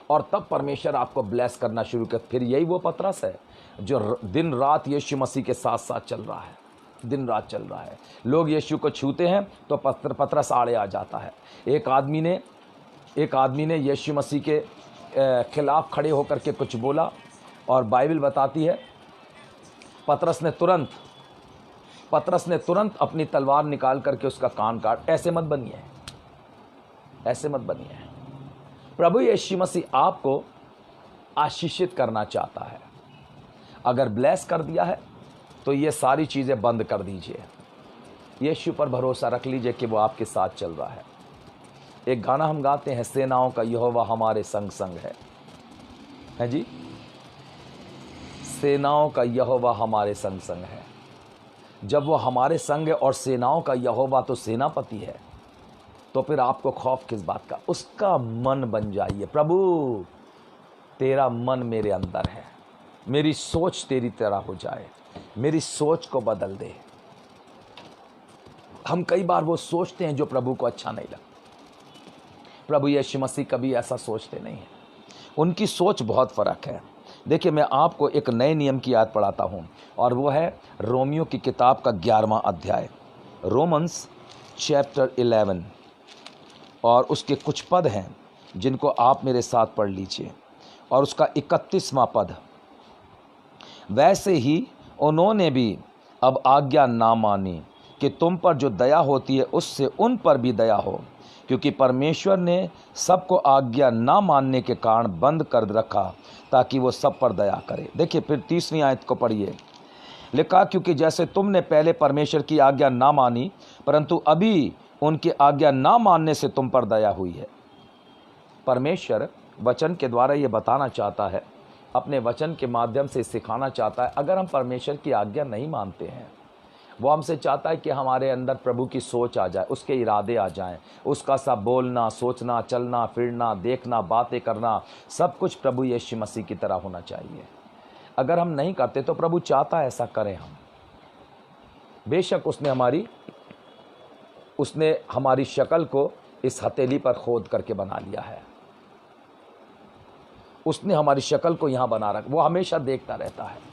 और तब परमेश्वर आपको ब्लेस करना शुरू कर। फिर यही वो पतरस है जो दिन रात यीशु मसीह के साथ साथ चल रहा है, दिन रात चल रहा है। लोग यीशु को छूते हैं तो पतरस आड़े आ जाता है। एक आदमी ने यीशु मसीह के खिलाफ खड़े होकर के कुछ बोला, और बाइबल बताती है पतरस ने तुरंत अपनी तलवार निकाल करके उसका कान काट। ऐसे मत बनिए, ऐसे मत बनिए। प्रभु यीशु मसीह आपको आशीषित करना चाहता है। अगर ब्लेस कर दिया है तो ये सारी चीज़ें बंद कर दीजिए। यीशु पर भरोसा रख लीजिए कि वो आपके साथ चल रहा है। एक गाना हम गाते हैं, सेनाओं का यहोवा हमारे संग संग है जी। सेनाओं का यहोवा हमारे संग संग है। जब वो हमारे संग है और सेनाओं का यहोवा तो सेनापति है, तो फिर आपको खौफ किस बात का। उसका मन बन जाइए। प्रभु तेरा मन मेरे अंदर है, मेरी सोच तेरी तरह हो जाए, मेरी सोच को बदल दे। हम कई बार वो सोचते हैं जो प्रभु को अच्छा नहीं लगता। प्रभु यीशु मसीह कभी ऐसा सोचते नहीं हैं। उनकी सोच बहुत फ़र्क है। देखिए, मैं आपको एक नए नियम की याद पढ़ाता हूँ, और वो है रोमियो की किताब का 11वां अध्याय, रोमन्स चैप्टर 11, और उसके कुछ पद हैं जिनको आप मेरे साथ पढ़ लीजिए। और उसका 31वां पद, वैसे ही उन्होंने भी अब आज्ञा ना मानी कि तुम पर जो दया होती है उससे उन पर भी दया हो, क्योंकि परमेश्वर ने सबको आज्ञा ना मानने के कारण बंद कर रखा ताकि वो सब पर दया करे। देखिए फिर 30वीं आयत को पढ़िए। लिखा, क्योंकि जैसे तुमने पहले परमेश्वर की आज्ञा ना मानी, परंतु अभी उनकी आज्ञा ना मानने से तुम पर दया हुई है। परमेश्वर वचन के द्वारा ये बताना चाहता है, अपने वचन के माध्यम से सिखाना चाहता है। अगर हम परमेश्वर की आज्ञा नहीं मानते हैं, वो हमसे चाहता है कि हमारे अंदर प्रभु की सोच आ जाए, उसके इरादे आ जाएं, उसका सा बोलना, सोचना, चलना फिरना, देखना, बातें करना, सब कुछ प्रभु यीशु मसीह की तरह होना चाहिए। अगर हम नहीं करते तो प्रभु चाहता है ऐसा करें हम। बेशक उसने हमारी शक्ल को इस हथेली पर खोद करके बना लिया है। उसने हमारी शक्ल को यहाँ बना रखा, वो हमेशा देखता रहता है।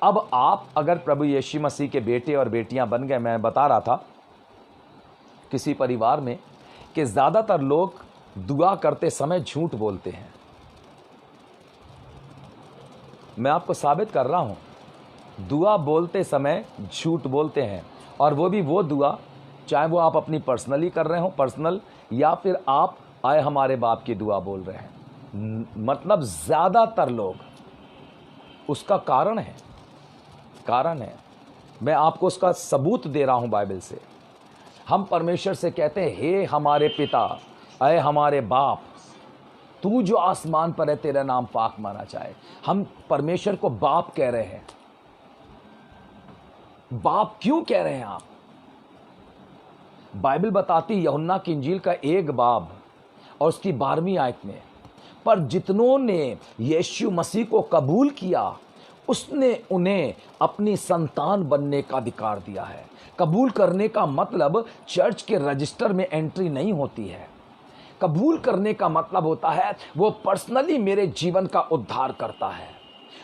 अब आप अगर प्रभु यीशु मसीह के बेटे और बेटियां बन गए, मैं बता रहा था किसी परिवार में कि ज़्यादातर लोग दुआ करते समय झूठ बोलते हैं। मैं आपको साबित कर रहा हूं, दुआ बोलते समय झूठ बोलते हैं, और वो भी वो दुआ, चाहे वो आप अपनी पर्सनली कर रहे हो, पर्सनल, या फिर आप आए हमारे बाप की दुआ बोल रहे हैं। मतलब ज़्यादातर लोग, उसका कारण है, मैं आपको उसका सबूत दे रहा हूं बाइबल से। हम परमेश्वर से कहते हैं, हे हमारे पिता, अय हमारे बाप, तू जो आसमान पर है तेरा नाम पाक माना जाए। हम परमेश्वर को बाप कह रहे हैं। बाप क्यों कह रहे हैं आप? बाइबल बताती यूहन्ना की इंजील का 1 बाब और उसकी 12वीं आयत में, पर जितनों ने यीशु मसीह को कबूल किया उसने उन्हें अपनी संतान बनने का अधिकार दिया है। कबूल करने का मतलब चर्च के रजिस्टर में एंट्री नहीं होती है। कबूल करने का मतलब होता है वो पर्सनली मेरे जीवन का उद्धार करता है।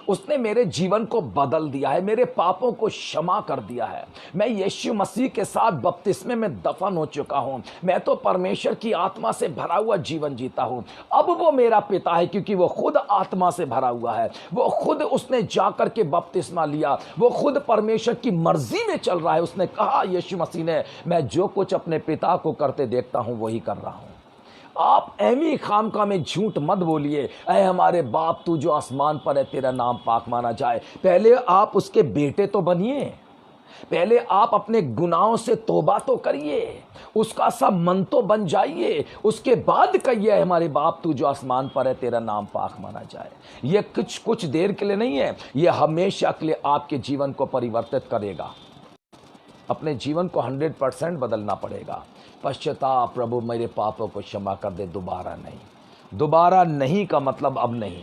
उसने मेरे जीवन को बदल दिया है, मेरे पापों को क्षमा कर दिया है। मैं यीशु मसीह के साथ बपतिस्मे में दफन हो चुका हूं। मैं तो परमेश्वर की आत्मा से भरा हुआ जीवन जीता हूं। अब वो मेरा पिता है क्योंकि वो खुद आत्मा से भरा हुआ है। वो खुद उसने जाकर के बपतिस्मा लिया। वो खुद परमेश्वर की मर्जी में चल रहा है। उसने कहा, यीशु मसीह ने, मैं जो कुछ अपने पिता को करते देखता हूं वही कर रहा हूं। आप एमी खामका में झूठ मत बोलिए। ऐ हमारे बाप तू जो आसमान पर है तेरा नाम पाक माना जाए। पहले आप उसके बेटे तो बनिए, पहले आप अपने गुनाहों से तौबा तो करिए, उसका सा मन तो बन जाइए, उसके बाद कहिए हमारे बाप तू जो आसमान पर है तेरा नाम पाक माना जाए। ये कुछ देर के लिए नहीं है, ये हमेशा के लिए आपके जीवन को परिवर्तित करेगा। अपने जीवन को 100% बदलना पड़ेगा। पश्चाताप, प्रभु मेरे पापों को क्षमा कर दे, दोबारा नहीं का मतलब अब नहीं।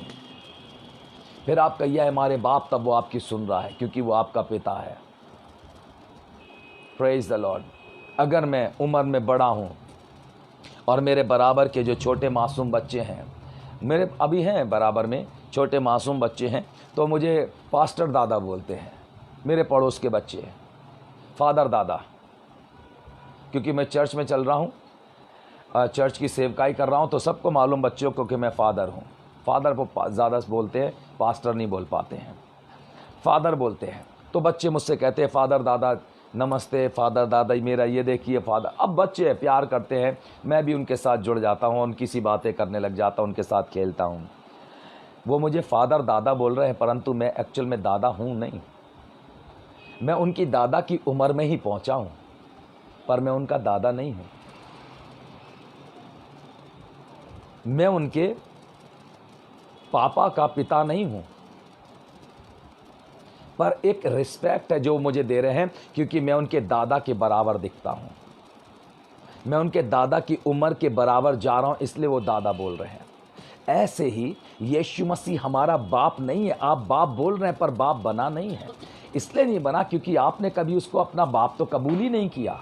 फिर आप कहिए हमारे बाप, तब वो आपकी सुन रहा है क्योंकि वो आपका पिता है। Praise the Lord. अगर मैं उम्र में बड़ा हूँ और मेरे बराबर के जो छोटे मासूम बच्चे हैं, मेरे अभी हैं बराबर में छोटे मासूम बच्चे हैं, तो मुझे पास्टर दादा बोलते हैं। मेरे पड़ोस के बच्चे हैं, फादर दादा, क्योंकि मैं चर्च में चल रहा हूँ, चर्च की सेवकाई कर रहा हूँ, तो सबको मालूम बच्चों को कि मैं फादर हूँ। फादर को ज़्यादा बोलते हैं, पास्टर नहीं बोल पाते हैं, फादर बोलते हैं। तो बच्चे मुझसे कहते हैं फादर दादा नमस्ते, फादर दादा मेरा ये देखिए फादर। अब बच्चे प्यार करते हैं, मैं भी उनके साथ जुड़ जाता हूँ, उनकी सी बातें करने लग जाता हूँ, उनके साथ खेलता हूँ। वो मुझे फादर दादा बोल रहे हैं, परंतु मैं एक्चुअल में दादा हूँ नहीं। मैं उनकी दादा की उम्र में ही पहुँचा हूँ, पर मैं उनका दादा नहीं हूँ। मैं उनके पापा का पिता नहीं हूँ, पर एक रिस्पेक्ट है जो मुझे दे रहे हैं, क्योंकि मैं उनके दादा के बराबर दिखता हूँ। मैं उनके दादा की उम्र के बराबर जा रहा हूँ, इसलिए वो दादा बोल रहे हैं। ऐसे ही यीशु मसीह हमारा बाप नहीं है। आप बाप बोल रहे हैं, पर बाप बना नहीं है। इसलिए नहीं बना क्योंकि आपने कभी उसको अपना बाप तो कबूल ही नहीं किया।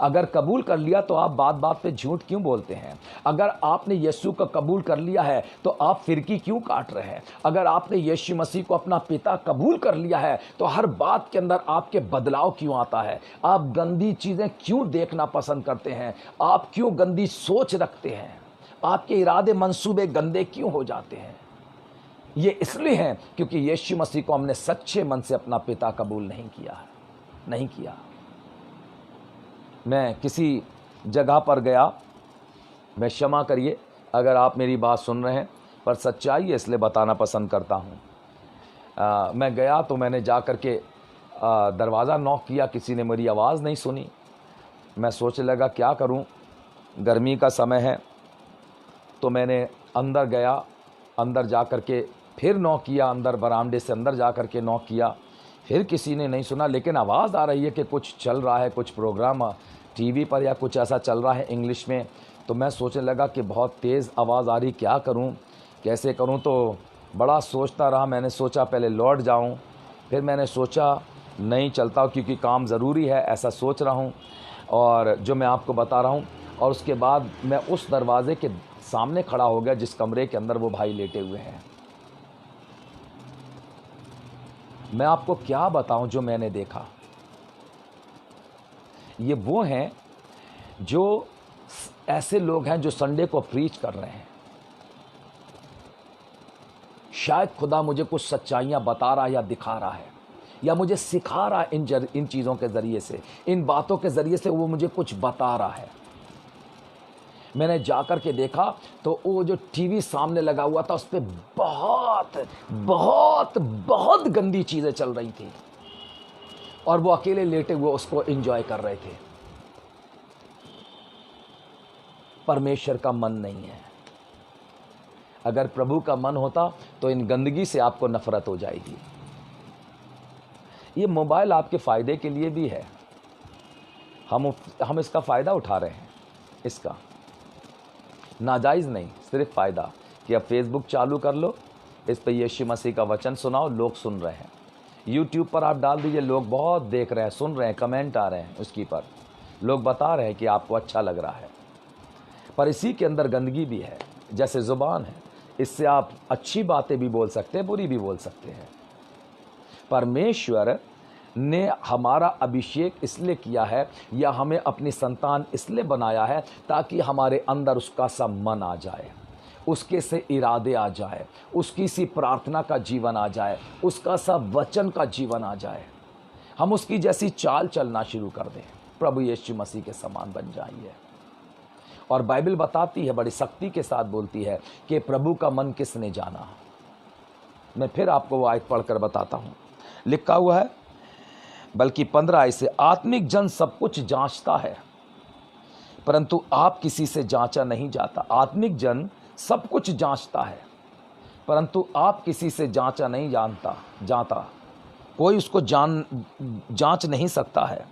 अगर कबूल कर लिया तो आप बात बात पे झूठ क्यों बोलते हैं? अगर आपने यीशु को कबूल कर लिया है तो आप फिरकी क्यों काट रहे हैं? अगर आपने यीशु मसीह को अपना पिता कबूल कर लिया है तो हर बात के अंदर आपके बदलाव क्यों आता है? आप गंदी चीज़ें क्यों देखना पसंद करते हैं? आप क्यों गंदी सोच रखते हैं? आपके इरादे मंसूबे गंदे क्यों हो जाते हैं? ये इसलिए हैं क्योंकि यीशु मसीह को हमने सच्चे मन से अपना पिता कबूल नहीं किया। मैं किसी जगह पर गया, मैं क्षमा करिए अगर आप मेरी बात सुन रहे हैं, पर सच्चाई है इसलिए बताना पसंद करता हूँ। मैं गया तो मैंने जा कर के दरवाज़ा नॉक किया, किसी ने मेरी आवाज़ नहीं सुनी। मैं सोचने लगा क्या करूँ, गर्मी का समय है, तो मैंने अंदर गया। अंदर जा कर के फिर नॉक किया, अंदर बरामदे से अंदर जा कर के नॉक किया, फिर किसी ने नहीं सुना। लेकिन आवाज़ आ रही है कि कुछ चल रहा है, कुछ प्रोग्राम टीवी पर या कुछ ऐसा चल रहा है इंग्लिश में। तो मैं सोचने लगा कि बहुत तेज़ आवाज़ आ रही, क्या करूं, कैसे करूं। तो बड़ा सोचता रहा। मैंने सोचा पहले लौट जाऊं, फिर मैंने सोचा नहीं चलता हूं क्योंकि काम ज़रूरी है, ऐसा सोच रहा हूं और जो मैं आपको बता रहा हूं। और उसके बाद मैं उस दरवाज़े के सामने खड़ा हो गया जिस कमरे के अंदर वो भाई लेटे हुए हैं। मैं आपको क्या बताऊं जो मैंने देखा। ये वो हैं जो ऐसे लोग हैं जो संडे को प्रीच कर रहे हैं। शायद खुदा मुझे कुछ सच्चाइयां बता रहा है या दिखा रहा है या मुझे सिखा रहा है इन चीज़ों के ज़रिए से, इन बातों के ज़रिए से वो मुझे कुछ बता रहा है। मैंने जाकर के देखा तो वो जो टीवी सामने लगा हुआ था उस पर बहुत बहुत बहुत गंदी चीज़ें चल रही थी और वो अकेले लेटे हुए उसको एंजॉय कर रहे थे। परमेश्वर का मन नहीं है। अगर प्रभु का मन होता तो इन गंदगी से आपको नफरत हो जाएगी। ये मोबाइल आपके फ़ायदे के लिए भी है, हम इसका फ़ायदा उठा रहे हैं। इसका नाजायज़ नहीं, सिर्फ फ़ायदा कि अब फेसबुक चालू कर लो, इस पर यीशु मसीह का वचन सुनाओ, लोग सुन रहे हैं। यूट्यूब पर आप डाल दीजिए, लोग बहुत देख रहे हैं, सुन रहे हैं, कमेंट आ रहे हैं उसकी पर, लोग बता रहे हैं कि आपको अच्छा लग रहा है। पर इसी के अंदर गंदगी भी है। जैसे ज़ुबान है, इससे आप अच्छी बातें भी बोल सकते हैं, बुरी भी बोल सकते हैं। परमेश्वर ने हमारा अभिषेक इसलिए किया है या हमें अपनी संतान इसलिए बनाया है ताकि हमारे अंदर उसका सा मन आ जाए, उसके से इरादे आ जाए, उसकी सी प्रार्थना का जीवन आ जाए, उसका सा वचन का जीवन आ जाए, हम उसकी जैसी चाल चलना शुरू कर दें, प्रभु यीशु मसीह के समान बन जाइए। और बाइबल बताती है, बड़ी सख्ती के साथ बोलती है कि प्रभु का मन किसने जाना। मैं फिर आपको वो आयत पढ़कर बताता हूँ। लिखा हुआ है बल्कि 15 आयत से, आत्मिक जन सब कुछ जांचता है परंतु आप किसी से जांचा नहीं जाता। आत्मिक जन सब कुछ जांचता है परंतु आप किसी से जांचा नहीं जाता। कोई उसको जांच नहीं सकता है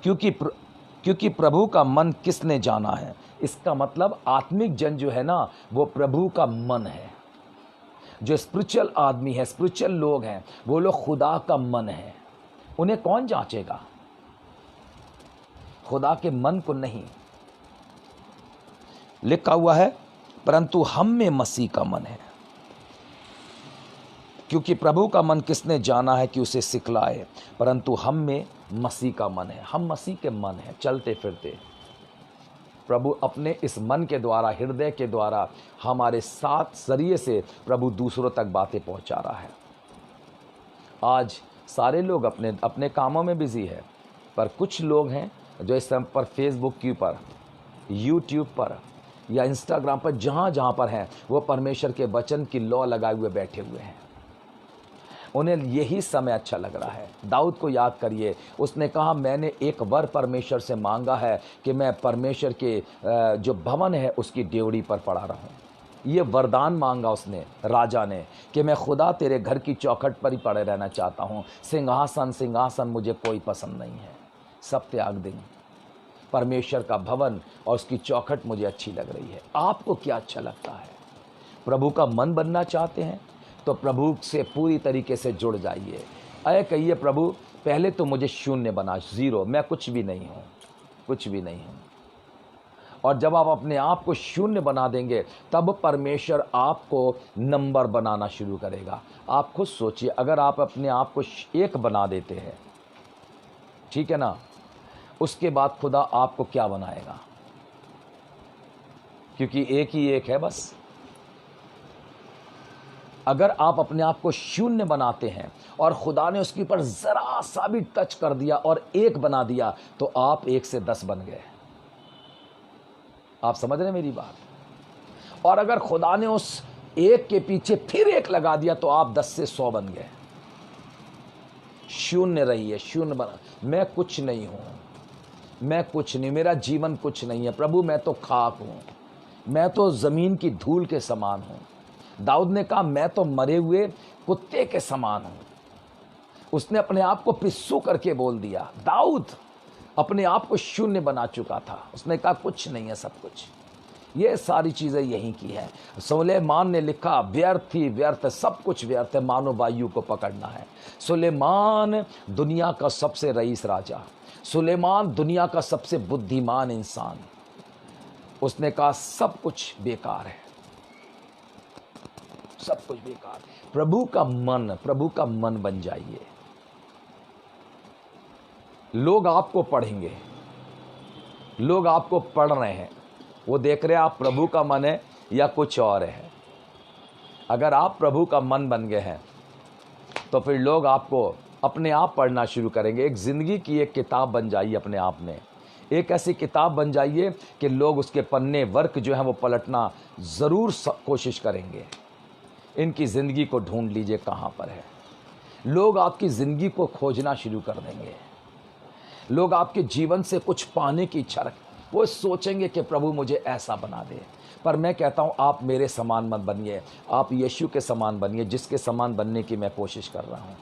क्योंकि प्रभु का मन किसने जाना है। इसका मतलब आत्मिक जन जो है ना, वो प्रभु का मन है। जो स्पिरिचुअल आदमी है, स्पिरिचुअल लोग हैं, वो लोग खुदा का मन है। उन्हें कौन जांचेगा? खुदा के मन को नहीं। लिखा हुआ है परंतु हम में मसीह का मन है, क्योंकि प्रभु का मन किसने जाना है कि उसे सिखलाए, परंतु हम में मसीह का मन है। हम मसीह के मन है, चलते फिरते। प्रभु अपने इस मन के द्वारा, हृदय के द्वारा हमारे साथ जरिए से प्रभु दूसरों तक बातें पहुंचा रहा है। आज सारे लोग अपने अपने कामों में बिजी है, पर कुछ लोग हैं जो इस समय पर फेसबुक के ऊपर, यूट्यूब पर या इंस्टाग्राम पर, जहाँ पर हैं, वो परमेश्वर के वचन की लौ लगाए हुए बैठे हुए हैं। उन्हें यही समय अच्छा लग रहा है। दाऊद को याद करिए, उसने कहा मैंने एक वर परमेश्वर से मांगा है कि मैं परमेश्वर के जो भवन है उसकी ड्योढ़ी पर पड़ा रहूं। ये वरदान मांगा उसने, राजा ने, कि मैं खुदा तेरे घर की चौखट पर ही पड़े रहना चाहता हूँ। सिंहासन मुझे कोई पसंद नहीं है, सब त्याग दें। परमेश्वर का भवन और उसकी चौखट मुझे अच्छी लग रही है। आपको क्या अच्छा लगता है? प्रभु का मन बनना चाहते हैं तो प्रभु से पूरी तरीके से जुड़ जाइए। अय कहिए, प्रभु पहले तो मुझे शून्य बना, जीरो, मैं कुछ भी नहीं हूँ, कुछ भी नहीं हूँ। और जब आप अपने आप को शून्य बना देंगे, तब परमेश्वर आपको नंबर बनाना शुरू करेगा। आप खुद सोचिए, अगर आप अपने आप को एक बना देते हैं, ठीक है ना, उसके बाद खुदा आपको क्या बनाएगा? क्योंकि एक ही एक है बस। अगर आप अपने आप को शून्य बनाते हैं और खुदा ने उसके ऊपर जरा सा भी टच कर दिया और एक बना दिया, तो आप 1 से 10 बन गए। आप समझ रहे हैं मेरी बात? और अगर खुदा ने उस एक के पीछे फिर एक लगा दिया, तो आप 10 से 100 बन गए। शून्य रहिए, शून्य बना। मैं कुछ नहीं हूं, मैं कुछ नहीं, मेरा जीवन कुछ नहीं है प्रभु, मैं तो खाक हूं, मैं तो जमीन की धूल के समान हूं। दाऊद ने कहा मैं तो मरे हुए कुत्ते के समान हूं। उसने अपने आप को पिस्सू करके बोल दिया। दाऊद अपने आप को शून्य बना चुका था। उसने कहा कुछ नहीं है, सब कुछ। ये सारी चीजें यहीं की है। सुलेमान ने लिखा व्यर्थ ही व्यर्थ, सब कुछ व्यर्थ है, मानो वायु को पकड़ना है। सुलेमान दुनिया का सबसे रईस राजा, सुलेमान दुनिया का सबसे बुद्धिमान इंसान, उसने कहा सब कुछ बेकार है, सब कुछ बेकार। प्रभु का मन बन जाइए। लोग आपको पढ़ेंगे, लोग आपको पढ़ रहे हैं, वो देख रहे हैं आप प्रभु का मन है या कुछ और है। अगर आप प्रभु का मन बन गए हैं तो फिर लोग आपको अपने आप पढ़ना शुरू करेंगे। एक जिंदगी की एक किताब बन जाइए अपने आप में। एक ऐसी किताब बन जाइए कि लोग उसके पन्ने वर्क जो है वो पलटना ज़रूर कोशिश करेंगे। इनकी ज़िंदगी को ढूंढ लीजिए कहाँ पर है। लोग आपकी ज़िंदगी को खोजना शुरू कर देंगे। लोग आपके जीवन से कुछ पाने की इच्छा रखें, वो सोचेंगे कि प्रभु मुझे ऐसा बना दे। पर मैं कहता हूँ आप मेरे समान मत बनिए, आप यीशु के समान बनिए, जिसके समान बनने की मैं कोशिश कर रहा हूँ।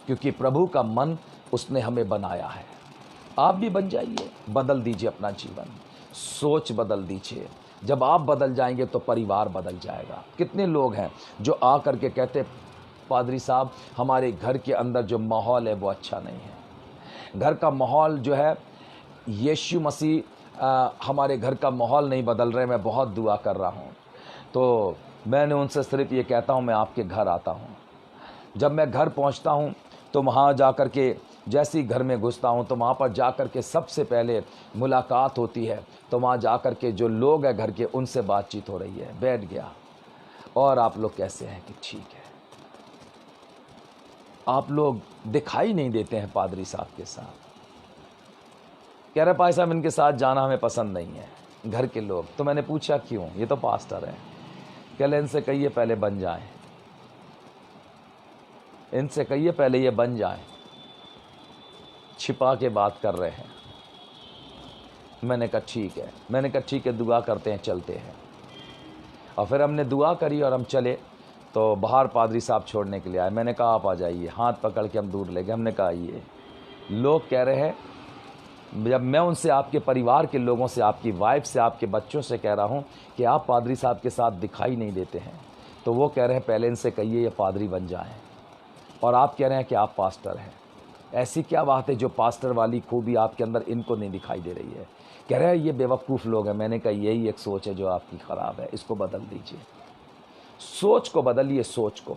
क्योंकि प्रभु का मन उसने हमें बनाया है। आप भी बन जाइए, बदल दीजिए अपना जीवन, सोच बदल दीजिए। जब आप बदल जाएंगे तो परिवार बदल जाएगा। कितने लोग हैं जो आ करके कहते पादरी साहब हमारे घर के अंदर जो माहौल है वो अच्छा नहीं है, घर का माहौल जो है, यीशु मसीह हमारे घर का माहौल नहीं बदल रहे, मैं बहुत दुआ कर रहा हूँ। तो मैंने उनसे सिर्फ ये कहता हूँ मैं आपके घर आता हूँ। जब मैं घर पहुँचता हूँ तो वहाँ जा कर के, जैसे ही घर में घुसता हूँ तो वहाँ पर जा कर के सबसे पहले मुलाकात होती है। तो वहाँ जा कर के जो लोग हैं घर के, उनसे बातचीत हो रही है। बैठ गया, और आप लोग कैसे हैं? कि ठीक है। आप लोग दिखाई नहीं देते हैं पादरी साहब के साथ। कह रहे भाई साहब इनके साथ जाना हमें पसंद नहीं है, घर के लोग। तो मैंने पूछा क्यों? ये तो पास्टर हैं। कह ले इनसे कहिए पहले बन जाएं, इनसे कहिए पहले ये बन जाएं, छिपा के बात कर रहे हैं। मैंने कहा ठीक है। मैंने कहा ठीक है, दुआ करते हैं, चलते हैं। और फिर हमने दुआ करी और हम चले। तो बाहर पादरी साहब छोड़ने के लिए आए। मैंने कहा आप आ जाइए, हाथ पकड़ के हम दूर ले गए। हमने कहा आइए। लोग कह रहे हैं, जब मैं उनसे, आपके परिवार के लोगों से, आपकी वाइफ से, आपके बच्चों से कह रहा हूँ कि आप पादरी साहब के साथ दिखाई नहीं देते हैं, तो वो कह रहे हैं पहले इनसे कहिए ये पादरी बन जाएं। और आप कह रहे हैं कि आप पास्टर हैं। ऐसी क्या बात है जो पास्टर वाली खूबी आपके अंदर इनको नहीं दिखाई दे रही है? कह रहे हैं ये बेवकूफ़ लोग हैं। मैंने कहा यही एक सोच है जो आपकी ख़राब है, इसको बदल दीजिए। सोच को बदलिए, सोच को।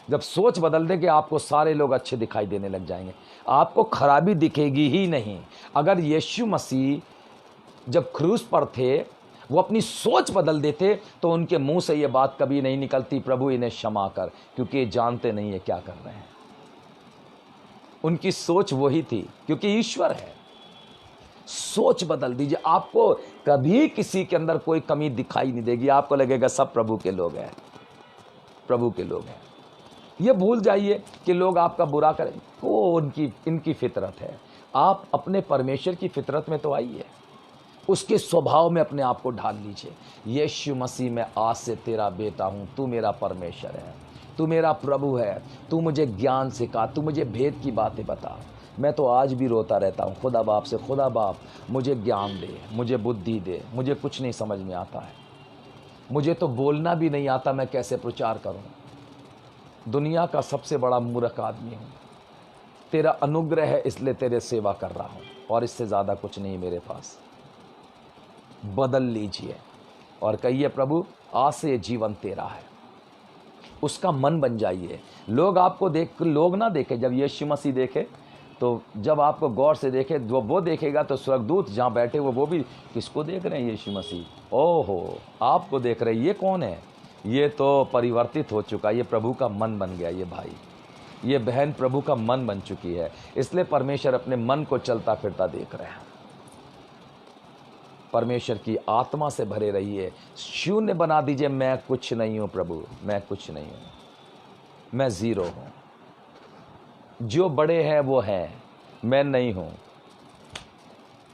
जब सोच बदल देंगे आपको सारे लोग अच्छे दिखाई देने लग जाएंगे, आपको खराबी दिखेगी ही नहीं। अगर यीशु मसीह जब क्रूस पर थे वो अपनी सोच बदल देते तो उनके मुंह से ये बात कभी नहीं निकलती, प्रभु इन्हें क्षमा कर, क्योंकि ये जानते नहीं है क्या कर रहे हैं। उनकी सोच वही थी, क्योंकि ईश्वर है। सोच बदल दीजिए, आपको कभी किसी के अंदर कोई कमी दिखाई नहीं देगी। आपको लगेगा सब प्रभु के लोग हैं, प्रभु के लोग हैं। ये भूल जाइए कि लोग आपका बुरा करें, वो इनकी फितरत है। आप अपने परमेश्वर की फितरत में तो आइए, उसके स्वभाव में अपने आप को ढाल लीजिए। यीशु मसीह, मैं आज से तेरा बेटा हूँ, तू मेरा परमेश्वर है, तू मेरा प्रभु है, तू मुझे ज्ञान सिखा, तू मुझे भेद की बातें बता। मैं तो आज भी रोता रहता हूँ खुदा बाप से, खुदा बाप मुझे ज्ञान दे, मुझे बुद्धि दे, मुझे कुछ नहीं समझ में आता है, मुझे तो बोलना भी नहीं आता, मैं कैसे प्रचार करूँ। दुनिया का सबसे बड़ा मूर्ख आदमी हूँ, तेरा अनुग्रह है इसलिए तेरे सेवा कर रहा हूँ, और इससे ज़्यादा कुछ नहीं मेरे पास। बदल लीजिए और कहिए प्रभु आज से ये जीवन तेरा है, उसका मन बन जाइए। लोग आपको लोग ना देखे, जब यीशु मसीह देखे तो जब आपको गौर से देखे वो देखेगा तो स्वर्गदूत जहाँ बैठे वो भी किसको देख रहे हैं? यीशु मसीह। ओहो, आपको देख रहे हैं, ये कौन है? ये तो परिवर्तित हो चुका, ये प्रभु का मन बन गया। ये भाई, ये बहन प्रभु का मन बन चुकी है, इसलिए परमेश्वर अपने मन को चलता फिरता देख रहे हैं। परमेश्वर की आत्मा से भरे रहिए, शून्य बना दीजिए। मैं कुछ नहीं हूँ प्रभु, मैं कुछ नहीं हूँ, मैं जीरो हूँ। जो बड़े हैं वो हैं, मैं नहीं हूँ।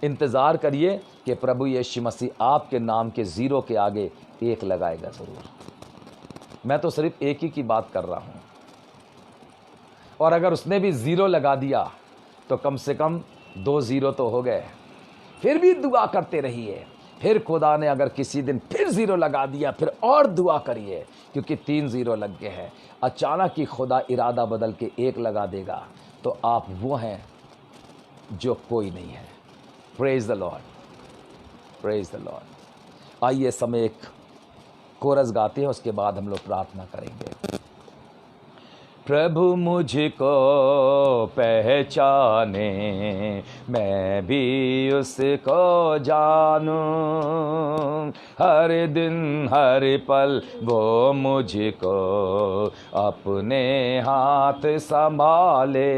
इंतज़ार करिए कि प्रभु यीशु मसीह आपके नाम के जीरो के आगे एक लगाएगा ज़रूर। मैं तो सिर्फ एक ही की बात कर रहा हूँ, और अगर उसने भी जीरो लगा दिया तो कम से कम 2 जीरो तो हो गए। फिर भी दुआ करते रहिए, फिर खुदा ने अगर किसी दिन फिर जीरो लगा दिया फिर और दुआ करिए, क्योंकि 3 जीरो लग गए हैं। अचानक ही खुदा इरादा बदल के 1 लगा देगा तो आप वो हैं जो कोई नहीं है। Praise the Lord, praise the Lord. आइए समय एक कोरस गाते हैं, उसके बाद हम लोग प्रार्थना करेंगे। प्रभु मुझको पहचाने, मैं भी उसको जानूं, हर दिन हर पल वो मुझको अपने हाथ संभाले।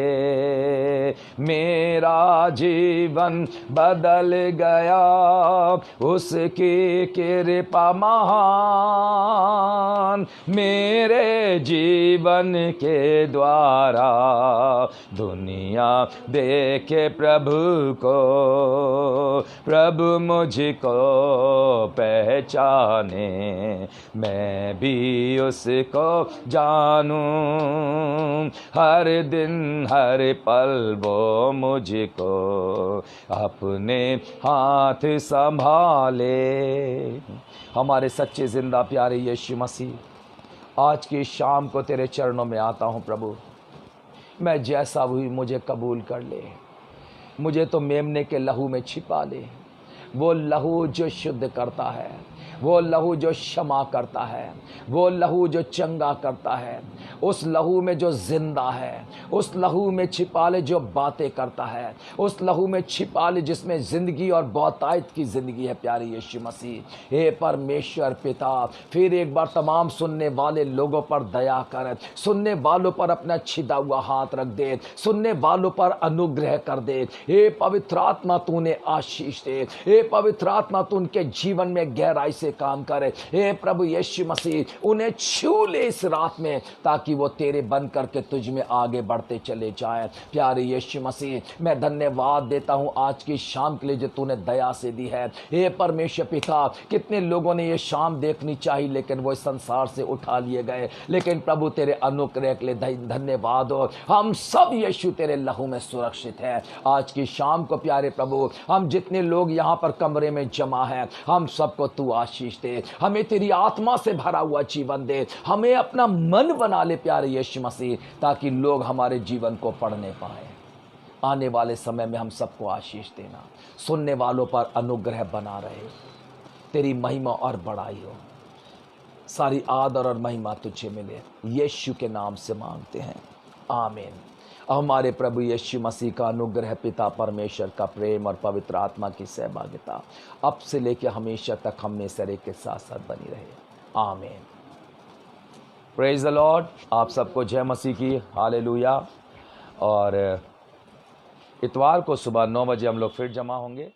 मेरा जीवन बदल गया, उसकी कृपा महान, मेरे जीवन के द्वारा दुनिया देखे प्रभु को। प्रभु मुझको पहचाने, मैं भी उसको जानूं, हर दिन हर पल वो मुझको अपने हाथ संभाले। हमारे सच्चे जिंदा प्यारे यीशु मसीह, आज की शाम को तेरे चरणों में आता हूँ प्रभु। मैं जैसा हुई मुझे कबूल कर ले, मुझे तो मेमने के लहू में छिपा ले। वो लहू जो शुद्ध करता है, वो लहू जो क्षमा करता है, वो लहू जो चंगा करता है, उस लहू में जो जिंदा है, उस लहू में छिपा ले जो बातें करता है, उस लहू में छिपा ले जिसमें जिंदगी और बहुतायत की जिंदगी है। प्यारे यीशु मसीह, हे परमेश्वर पिता, फिर एक बार तमाम सुनने वाले लोगों पर दया कर, सुनने वालों पर अपना छिदा हुआ हाथ रख दे, सुनने वालों पर अनुग्रह कर दे। हे पवित्र आत्मा, तूने आशीष दे। हे पवित्र आत्मा, तू उनके जीवन में गहराई से काम करे। हे प्रभु यीशु मसीह, उन्हें छू ले इस रात में, ताकि वो तेरे बन करके तुझ में आगे बढ़ते चले जाएं। प्यारे यीशु मसीह, मैं धन्यवाद देता हूं आज की शाम के लिए जो तूने दया से दी है। हे परमेश्वर पिता, कितने लोगों ने ये शाम देखनी चाहिए लेकिन वो इस संसार से उठा लिए गए, लेकिन प्रभु तेरे अनुग्रह के लिए धन्यवाद हो। हम सब यीशु तेरे लहू में सुरक्षित है। आज की शाम को प्यारे प्रभु, हम जितने लोग यहाँ पर कमरे में जमा है, हम सबको तू आशीष दे, हमें तेरी आत्मा से भरा हुआ जीवन दे, हमें अपना मन बना ले प्यारे यीशु मसीह, ताकि लोग हमारे जीवन को पढ़ने पाए। आने वाले समय में हम सबको आशीष देना, सुनने वालों पर अनुग्रह बना रहे, तेरी महिमा और बड़ाई हो। सारी आदर और महिमा तुझे मिले, यीशु के नाम से मांगते हैं, आमीन। हमारे प्रभु यीशु मसीह का अनुग्रह, पिता परमेश्वर का प्रेम और पवित्र आत्मा की सहभागिता अब से लेकर हमेशा तक हम में से एक के साथ साथ बनी रहे। आमीन। Praise the Lord. आप सबको जय मसीह की। हालेलुया। और इतवार को सुबह 9 बजे हम लोग फिर जमा होंगे।